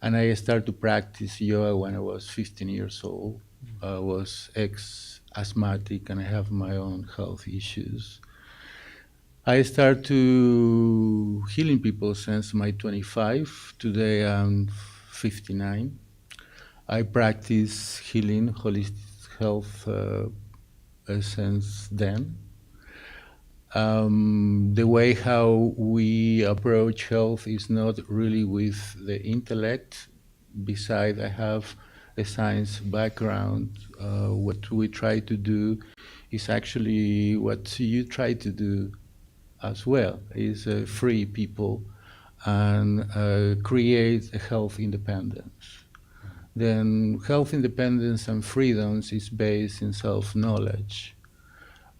And I started to practice yoga when I was 15 years old. I was ex-asthmatic and I have my own health issues. I started to healing people since my 25. Today I'm 59. I practice healing, holistic health since then. The way how we approach health is not really with the intellect. Besides, I have a science background. What we try to do is actually what you try to do as well, is free people and create a health independence. Then health independence and freedoms is based in self-knowledge.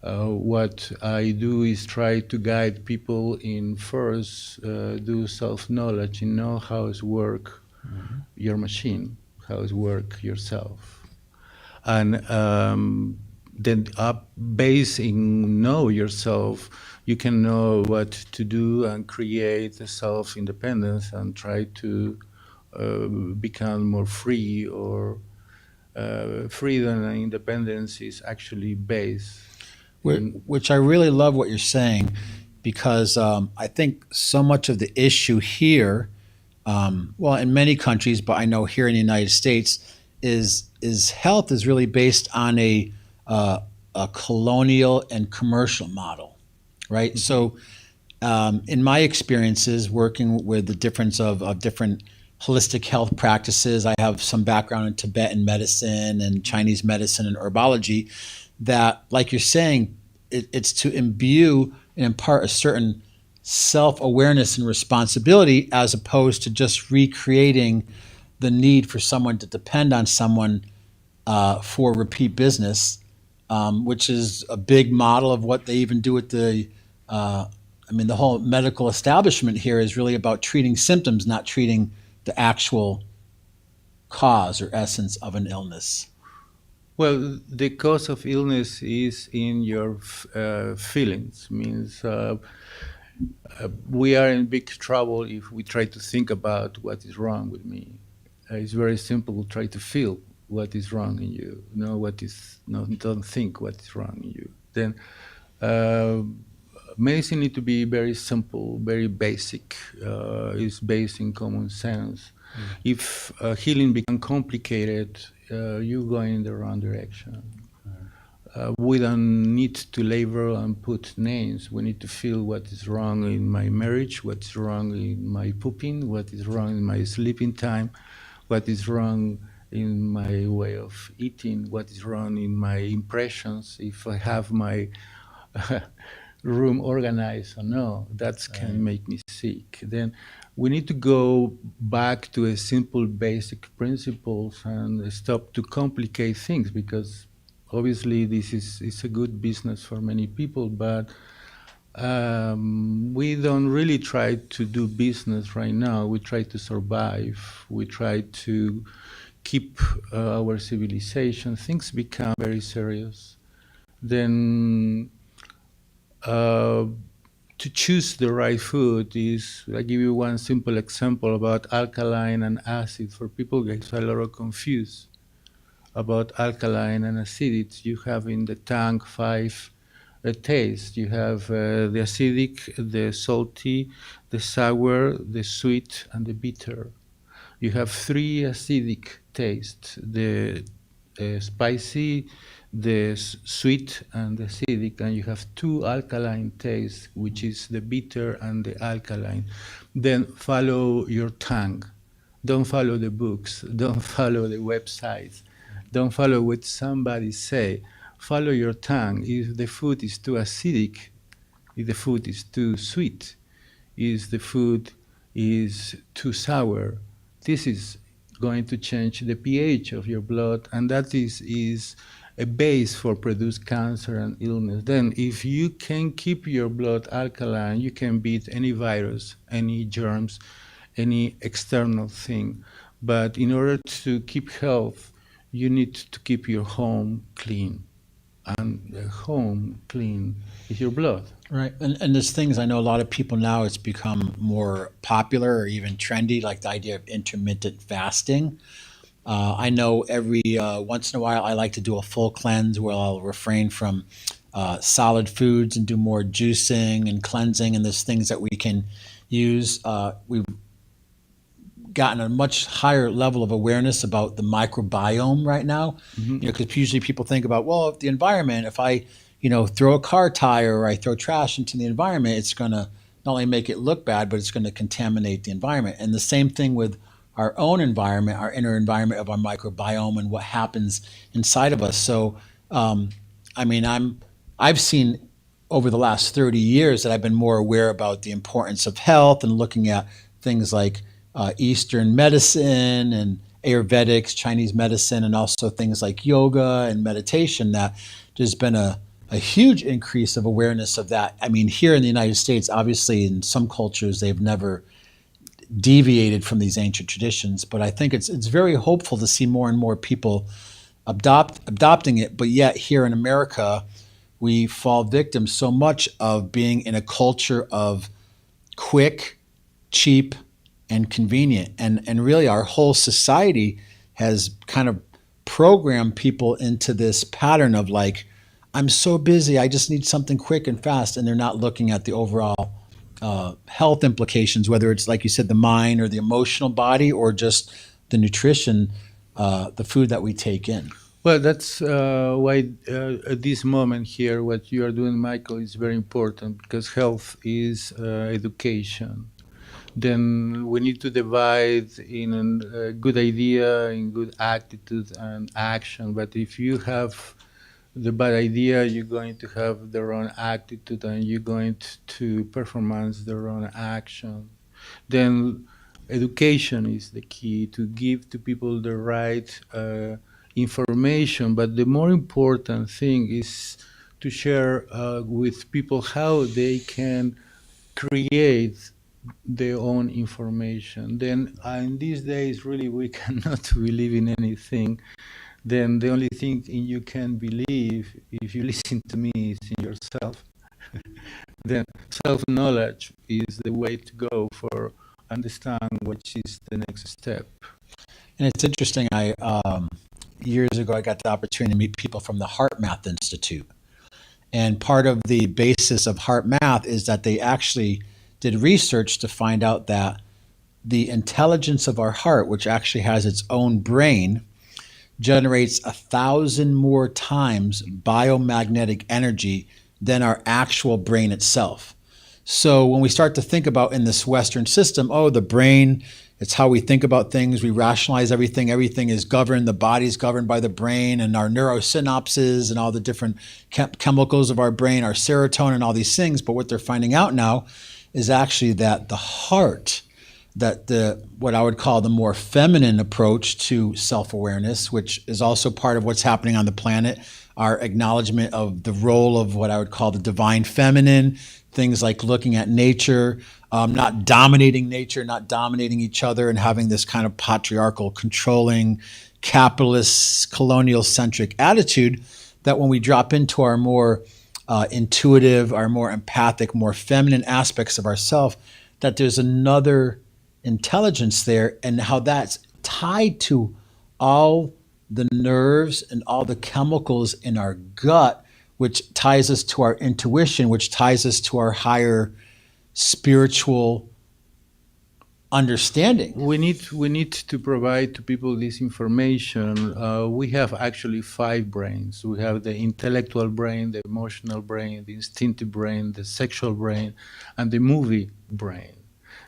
What I do is try to guide people in first do self-knowledge and know how it works your machine, how it works yourself. And then based in know yourself, you can know what to do and create a self-independence and try to become more free, or freedom and independence is actually based. Which I really love what you're saying, because I think so much of the issue here, well, in many countries, but I know here in the United States, is health is really based on a colonial and commercial model, right? Mm-hmm. So in my experiences working with the difference of different holistic health practices, I have some background in Tibetan medicine and Chinese medicine and herbology, that, like you're saying, it's to imbue and impart a certain self-awareness and responsibility, as opposed to just recreating the need for someone to depend on someone for repeat business, which is a big model of what they even do with the whole medical establishment here is really about treating symptoms, not treating the actual cause or essence of an illness. Well, the cause of illness is in your feelings. Means we are in big trouble if we try to think about what is wrong with me. It's very simple. Try to feel what is wrong in you. Don't think what is wrong in you. Then medicine need to be very simple, very basic. It's based in common sense. If healing becomes complicated, you're going in the wrong direction. We don't need to label and put names. We need to feel what is wrong in my marriage, what is wrong in my pooping, what is wrong in my sleeping time, what is wrong in my way of eating, what is wrong in my impressions, if I have my room organized or no. That can make me sick. Then we need to go back to a simple basic principles and stop to complicate things, because obviously this is a good business for many people, but we don't really try to do business right now. We try to survive. We try to keep our civilization. Things become very serious. Then to choose the right food is, I give you one simple example about alkaline and acid. For people get a lot of confused about alkaline and acidic. You have in the tank 5 taste. You have the acidic, the salty, the sour, the sweet, and the bitter. You have 3 acidic tastes: the spicy, the sweet, and the acidic, and you have 2 alkaline tastes, which is the bitter and the alkaline. Then follow your tongue. Don't follow the books. Don't follow the websites. Don't follow what somebody say. Follow your tongue. If the food is too acidic, if the food is too sweet, if the food is too sour, this is going to change the pH of your blood, and that is a base for produce cancer and illness. Then if you can keep your blood alkaline, you can beat any virus, any germs, any external thing. But in order to keep health, you need to keep your home clean. And the home clean is your blood. Right. And there's things I know a lot of people now, it's become more popular or even trendy, like the idea of intermittent fasting. I know every once in a while I like to do a full cleanse where I'll refrain from solid foods and do more juicing and cleansing. And there's things that we can use. We've gotten a much higher level of awareness about the microbiome right now. You know, because usually people think about, well, if the environment, if I, you know, throw a car tire or I throw trash into the environment, it's going to not only make it look bad, but it's going to contaminate the environment. And the same thing with our own environment, our inner environment of our microbiome and what happens inside of us. So, I mean, I've seen over the last 30 years that I've been more aware about the importance of health and looking at things like Eastern medicine and Ayurvedics, Chinese medicine, and also things like yoga and meditation, that there's been a huge increase of awareness of that. I mean, here in the United States, obviously in some cultures, they've never deviated from these ancient traditions, but I think it's very hopeful to see more and more people adopting it. But yet here in America, we fall victim so much of being in a culture of quick, cheap, and convenient. And really our whole society has kind of programmed people into this pattern of like, I'm so busy, I just need something quick and fast. And they're not looking at the overall health implications, whether it's, like you said, the mind or the emotional body or just the nutrition, the food that we take in. Well, that's why at this moment here, what you are doing, Michael, is very important, because health is education. Then we need to divide in a good idea, in good attitude and action. But if you have the bad idea, you're going to have the wrong attitude and you're going to performance the wrong action. Then education is the key, to give to people the right information. But the more important thing is to share with people how they can create their own information. Then in these days, really, we cannot believe in anything. Then the only thing you can believe, if you listen to me, is in yourself. Then self-knowledge is the way to go for understand which is the next step. And it's interesting, years ago, I got the opportunity to meet people from the Heart Math Institute. And part of the basis of Heart Math is that they actually did research to find out that the intelligence of our heart, which actually has its own brain, generates 1,000 more times biomagnetic energy than our actual brain itself. So when we start to think about in this Western system, oh, the brain, It's how we think about things. We rationalize everything. Everything is governed. The body's governed by the brain and our neurosynapses and all the different chemicals of our brain, our serotonin, all these things. But what they're finding out now is actually that the heart, that what I would call the more feminine approach to self-awareness, which is also part of what's happening on the planet, our acknowledgement of the role of what I would call the divine feminine, things like looking at nature, not dominating nature, not dominating each other, and having this kind of patriarchal, controlling, capitalist, colonial-centric attitude, that when we drop into our more intuitive, our more empathic, more feminine aspects of ourself, that there's another intelligence there, and how that's tied to all the nerves and all the chemicals in our gut, which ties us to our intuition, which ties us to our higher spiritual understanding. We need to provide to people this information. We have actually 5 brains. We have the intellectual brain, the emotional brain, the instinctive brain, the sexual brain, and the movie brain.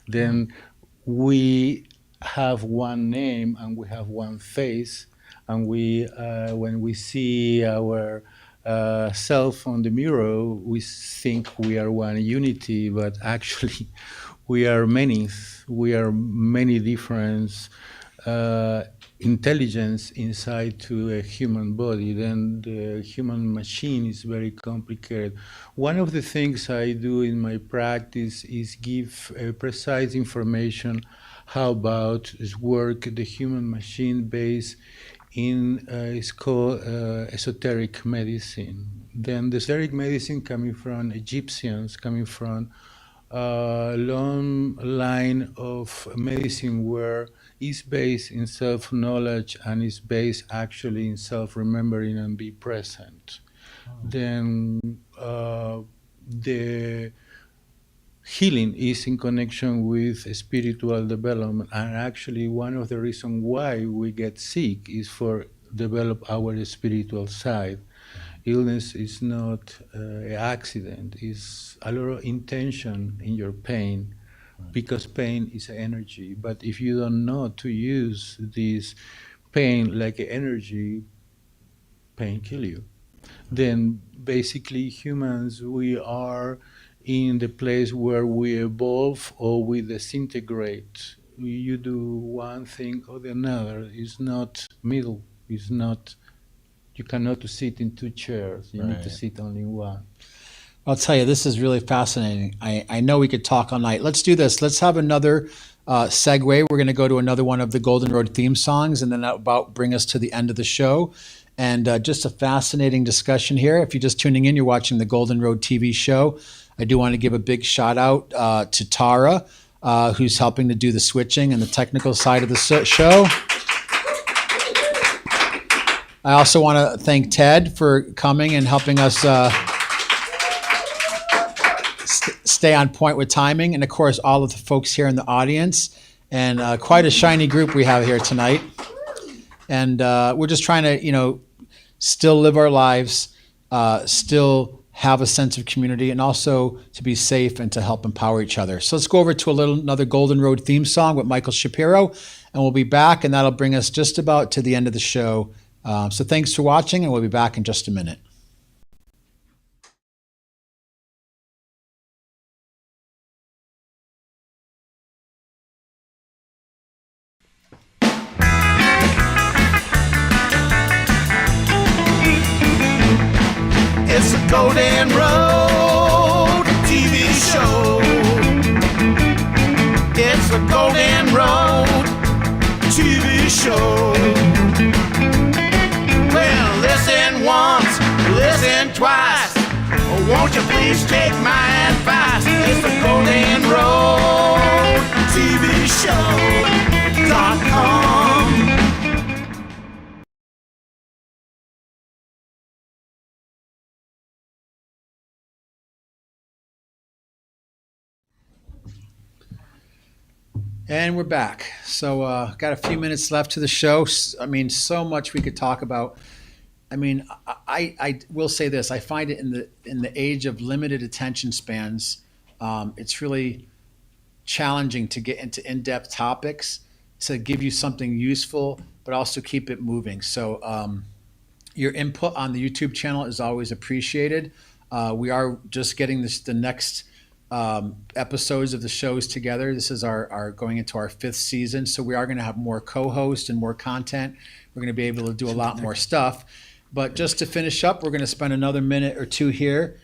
Then we have one name and we have one face, and we when we see our self on the mirror, we think we are one unity, but actually we are many. We are many different intelligence inside to a human body. Then the human machine is very complicated. One of the things I do in my practice is give precise information how about work the human machine base in it's called esoteric medicine. Then the esoteric medicine coming from Egyptians, coming from a long line of medicine where is based in self-knowledge and is based actually in self-remembering and be present. Then the healing is in connection with spiritual development, and actually one of the reasons why we get sick is for develop our spiritual side. Illness is not an accident, it's a lot of intention in your pain, because pain is energy. But if you don't know to use this pain like energy, pain kill you. Then basically humans, we are in the place where we evolve or we disintegrate. You do one thing or the other. It's not middle. It's not. You cannot sit in 2 chairs. You need to sit only in one. I'll tell you, this is really fascinating. I know we could talk all night. Let's do this. Let's have another segue. We're going to go to another one of the Golden Road theme songs, and then that about bring us to the end of the show. And just a fascinating discussion here. If you're just tuning in, you're watching the Golden Road TV show. I do want to give a big shout out to Tara, who's helping to do the switching and the technical side of the show. I also want to thank Ted for coming and helping us stay on point with timing. And of course, all of the folks here in the audience, and quite a shiny group we have here tonight. And we're just trying to, still live our lives, still have a sense of community, and also to be safe and to help empower each other. So let's go over to another Golden Road theme song with Michael Shapiro, and we'll be back, and that'll bring us just about to the end of the show. So thanks for watching, and we'll be back in just a minute. It's a Golden Road TV show. It's a Golden Road TV show. Well, listen once, listen twice. Oh, won't you please take my advice? It's the Golden Road TV show.com. And we're back. So got a few minutes left to the show. I mean, so much we could talk about. I mean, I will say this. I find it in the age of limited attention spans, it's really challenging to get into in-depth topics to give you something useful, but also keep it moving. So your input on the YouTube channel is always appreciated. We are just getting the next episodes of the shows together. This is our going into our 5th season, so we are going to have more co-hosts and more content. We're going to be able to do a lot more stuff. But just to finish up, we're going to spend another minute or two here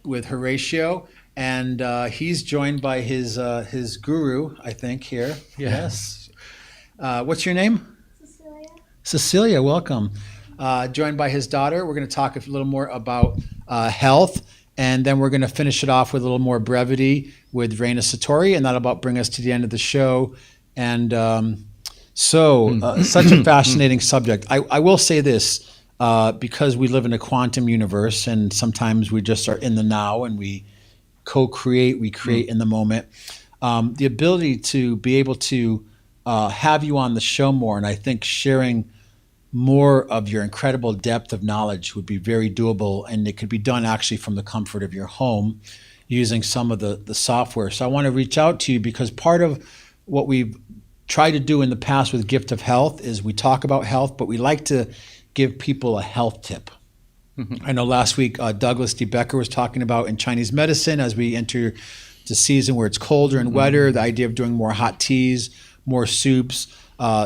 with Horatio, and he's joined by his guru, I think, here. Yes. What's your name? Cecilia. Cecilia, welcome. Joined by his daughter. We're going to talk a little more about health, and then we're going to finish it off with a little more brevity with Reina Satori, and that'll about bring us to the end of the show. And such a fascinating subject. I will say this, because we live in a quantum universe, and sometimes we just are in the now and we co-create, we create in the moment. The ability to be able to have you on the show more, and I think sharing more of your incredible depth of knowledge would be very doable, and it could be done actually from the comfort of your home using some of the software. So I want to reach out to you because part of what we've tried to do in the past with Gift of Health is we talk about health, but we like to give people a health tip. I know last week Douglas D. Becker was talking about in Chinese medicine, as we enter the season where it's colder and wetter, the idea of doing more hot teas, more soups,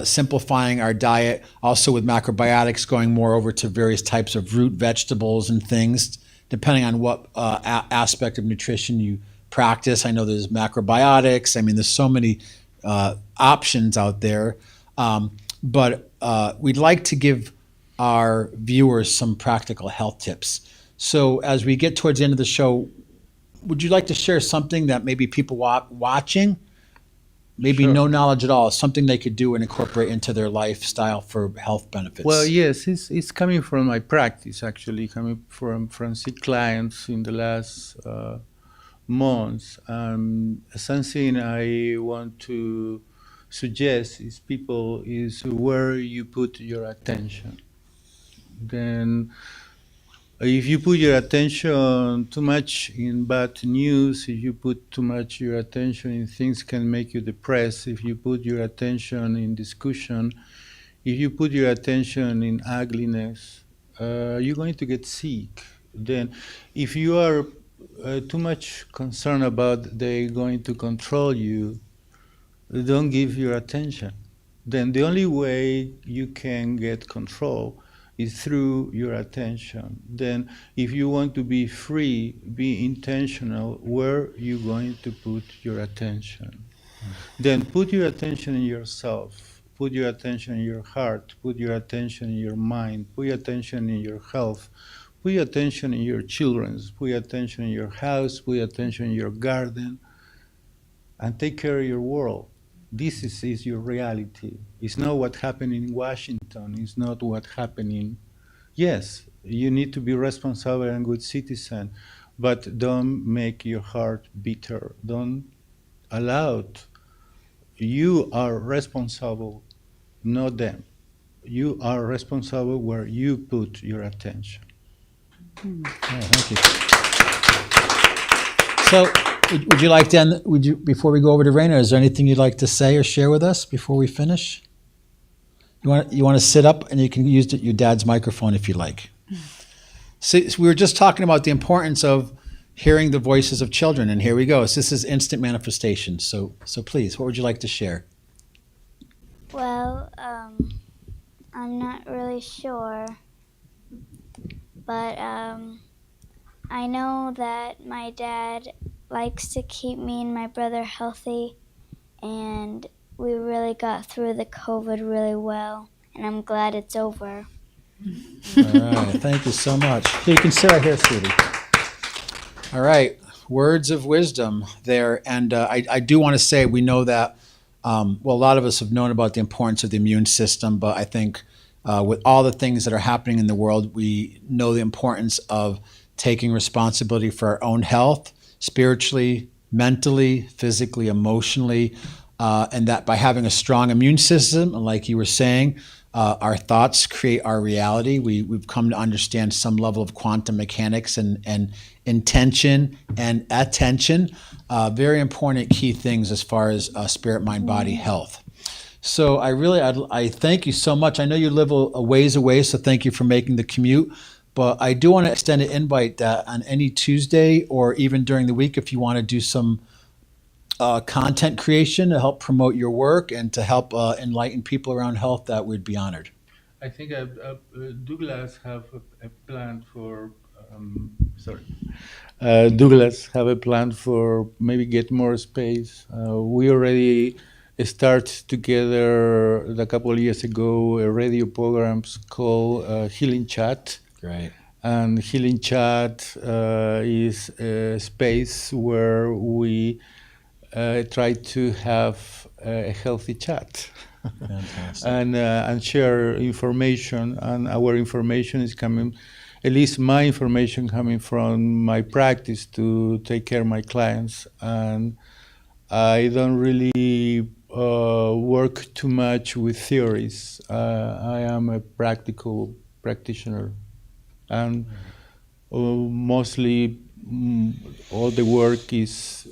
simplifying our diet, also with macrobiotics, going more over to various types of root vegetables and things, depending on what aspect of nutrition you practice. I know there's macrobiotics. I mean, there's so many options out there. But we'd like to give our viewers some practical health tips. So as we get towards the end of the show, would you like to share something that maybe people watching, maybe Sure. no knowledge at all, something they could do and incorporate into their lifestyle for health benefits? Well, yes, it's coming from my practice, actually, coming from sick clients in the last months. Something I want to suggest is where you put your attention. Then if you put your attention too much in bad news, if you put too much your attention in things can make you depressed, if you put your attention in discussion, if you put your attention in ugliness, you're going to get sick. Then if you are too much concerned about they're going to control you, don't give your attention. Then the only way you can get control is through your attention. Then if you want to be free, be intentional where you're going to put your attention. Then put your attention in yourself, put your attention in your heart, put your attention in your mind, put your attention in your health, put your attention in your children, put your attention in your house, put your attention in your garden, and take care of your world. This is your reality. It's not what happened in Washington. It's not what happened in... Yes, you need to be responsible and good citizen, but don't make your heart bitter. Don't allow it. You are responsible, not them. You are responsible where you put your attention. Thank you. So, would you like to end, before we go over to Reina, is there anything you'd like to say or share with us before we finish? You want to sit up, and you can use your dad's microphone if you like. So we were just talking about the importance of hearing the voices of children, and here we go. So this is instant manifestation. So please, what would you like to share? Well, I'm not really sure, but I know that my dad likes to keep me and my brother healthy, and we really got through the COVID really well, and I'm glad it's over. All right, thank you so much. Here, you can sit right here, sweetie. All right, words of wisdom there. And I do want to say, we know that, well, a lot of us have known about the importance of the immune system, but I think with all the things that are happening in the world, we know the importance of taking responsibility for our own health, spiritually, mentally, physically, emotionally, and that by having a strong immune system, and like you were saying, our thoughts create our reality. We've come to understand some level of quantum mechanics and intention and attention. Very important key things as far as spirit, mind, body health. So I thank you so much. I know you live a ways away, so thank you for making the commute. But I do want to extend an invite that on any Tuesday or even during the week, if you want to do some content creation to help promote your work and to help enlighten people around health, that would be honored. I think Douglas have a plan for. Douglas have a plan for maybe get more space. We already start together a couple of years ago a radio programs called Healing Chat. Great. And Healing Chat is a space where we try to have a healthy chat. Fantastic. And share information, and our information is coming, at least my information coming from my practice to take care of my clients, and I don't really work too much with theories. I am a practical practitioner, and mostly all the work is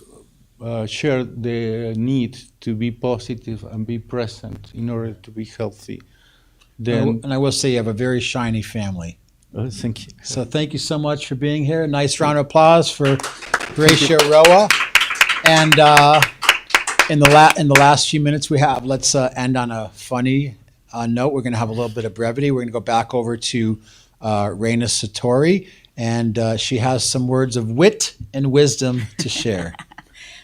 share the need to be positive and be present in order to be healthy. Then, And I will say you have a very shiny family. thank you. So thank you so much for being here. Nice round of applause for Horatio Roa. And in the last few minutes we have, let's end on a funny note. We're going to have a little bit of brevity. We're going to go back over to Reina Satori, and she has some words of wit and wisdom to share.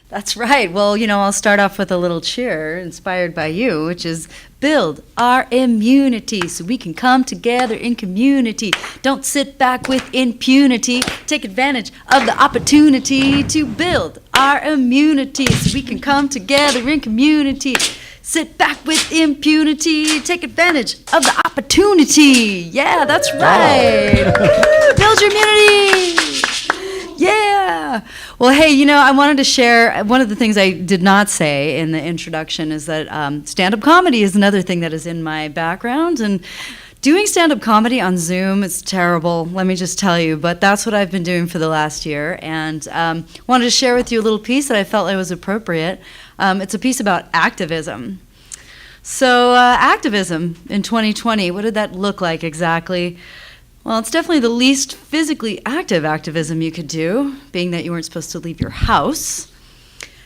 That's right. Well, I'll start off with a little cheer inspired by you, which is build our immunity so we can come together in community. Don't sit back with impunity. Take advantage of the opportunity to build our immunity so we can come together in community. Sit back with impunity. Take advantage of the opportunity. Yeah, that's right. Build your immunity. Yeah. Well, hey, I wanted to share one of the things I did not say in the introduction is that stand-up comedy is another thing that is in my background. And doing stand-up comedy on Zoom is terrible, let me just tell you. But that's what I've been doing for the last year. And wanted to share with you a little piece that I felt like was appropriate. It's a piece about activism. So activism in 2020, what did that look like exactly? Well, it's definitely the least physically active activism you could do, being that you weren't supposed to leave your house.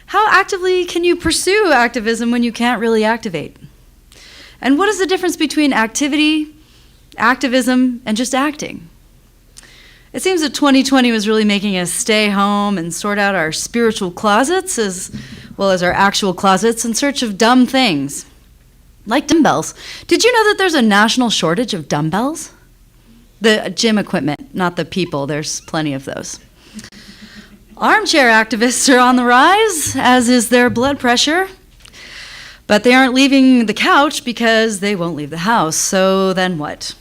How actively can you pursue activism when you can't really activate? And what is the difference between activity, activism, and just acting? It seems that 2020 was really making us stay home and sort out our spiritual closets as well as our actual closets in search of dumb things, like dumbbells. Did you know that there's a national shortage of dumbbells? The gym equipment, not the people. There's plenty of those. Armchair activists are on the rise, as is their blood pressure. But they aren't leaving the couch because they won't leave the house. So then what?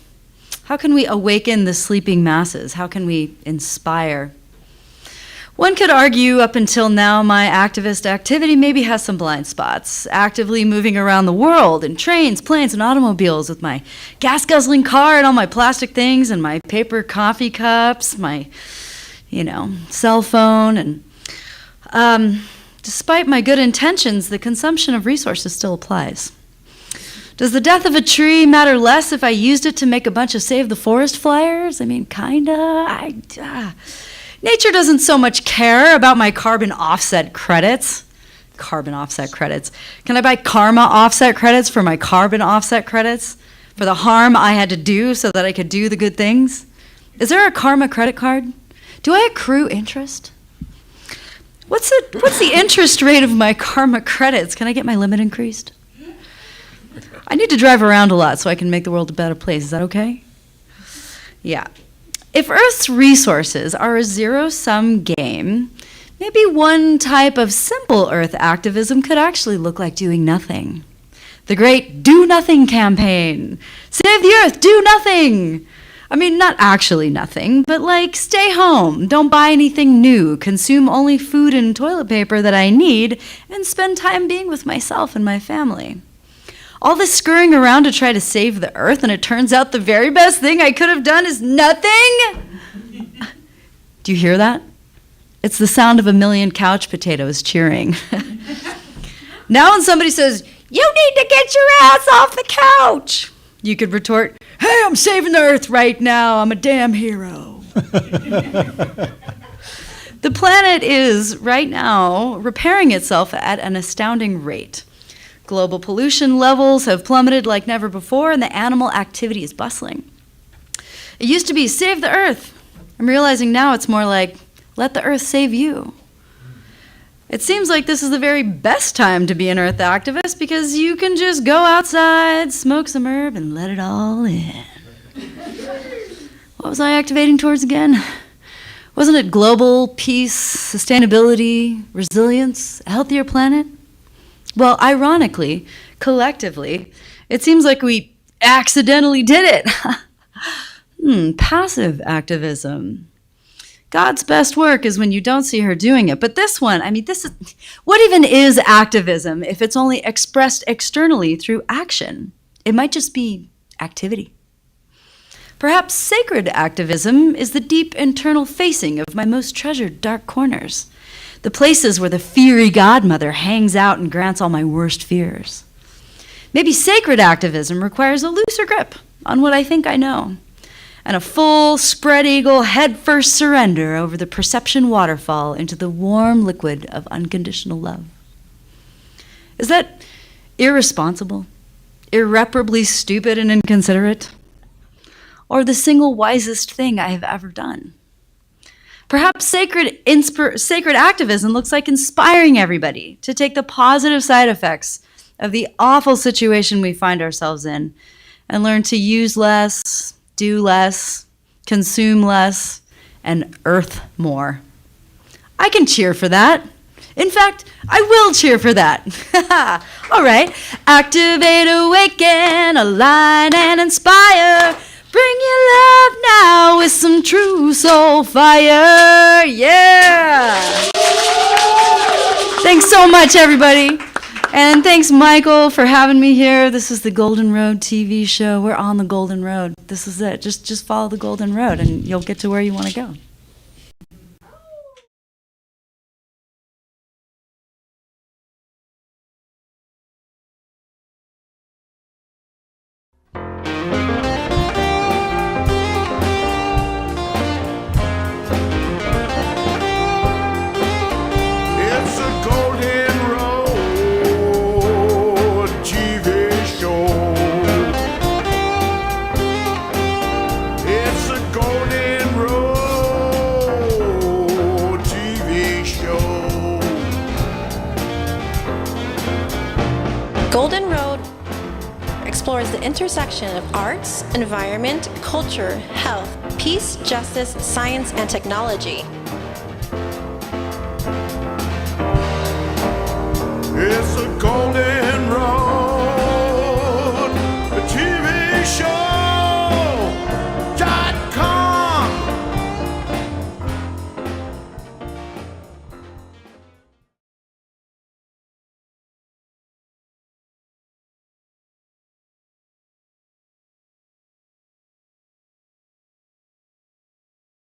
How can we awaken the sleeping masses? How can we inspire? One could argue up until now my activist activity maybe has some blind spots. Actively moving around the world in trains, planes, and automobiles with my gas-guzzling car and all my plastic things and my paper coffee cups, my, cell phone. And despite my good intentions, the consumption of resources still applies. Does the death of a tree matter less if I used it to make a bunch of Save the Forest flyers? I mean, kinda. Nature doesn't so much care about my carbon offset credits. Carbon offset credits. Can I buy karma offset credits for my carbon offset credits? For the harm I had to do so that I could do the good things? Is there a karma credit card? Do I accrue interest? What's the interest rate of my karma credits? Can I get my limit increased? I need to drive around a lot so I can make the world a better place. Is that okay? Yeah. If Earth's resources are a zero-sum game, maybe one type of simple Earth activism could actually look like doing nothing. The great Do Nothing campaign. Save the Earth, do nothing! I mean, not actually nothing, but like stay home, don't buy anything new, consume only food and toilet paper that I need, and spend time being with myself and my family. All this scurrying around to try to save the Earth, and it turns out the very best thing I could have done is nothing? Do you hear that? It's the sound of a million couch potatoes cheering. Now when somebody says, "You need to get your ass off the couch," you could retort, "Hey, I'm saving the earth right now. I'm a damn hero." The planet is, right now, repairing itself at an astounding rate. Global pollution levels have plummeted like never before, and the animal activity is bustling. It used to be, save the earth. I'm realizing now it's more like, let the earth save you. It seems like this is the very best time to be an earth activist because you can just go outside, smoke some herb, and let it all in. What was I activating towards again? Wasn't it global peace, sustainability, resilience, a healthier planet? Well, ironically, collectively, it seems like we accidentally did it. Passive activism. God's best work is when you don't see her doing it. But this one, what even is activism if it's only expressed externally through action? It might just be activity. Perhaps sacred activism is the deep internal facing of my most treasured dark corners, the places where the fiery godmother hangs out and grants all my worst fears. Maybe sacred activism requires a looser grip on what I think I know, and a full spread eagle headfirst surrender over the perception waterfall into the warm liquid of unconditional love. Is that irresponsible, irreparably stupid and inconsiderate? Or the single wisest thing I have ever done? Perhaps sacred activism looks like inspiring everybody to take the positive side effects of the awful situation we find ourselves in and learn to use less, do less, consume less, and earth more. I can cheer for that. In fact, I will cheer for that. All right. Activate, awaken, align, and inspire. Bring your love now with some true soul fire. Yeah. Thanks so much, everybody. And thanks, Michael, for having me here. This is the Golden Road TV show. We're on the Golden Road. This is it. Just follow the Golden Road, and you'll get to where you want to go. It's a Golden Road TV show. It's a Golden Road TV show. Golden Road explores the intersection of arts, environment, culture, health, peace, justice, science, and technology.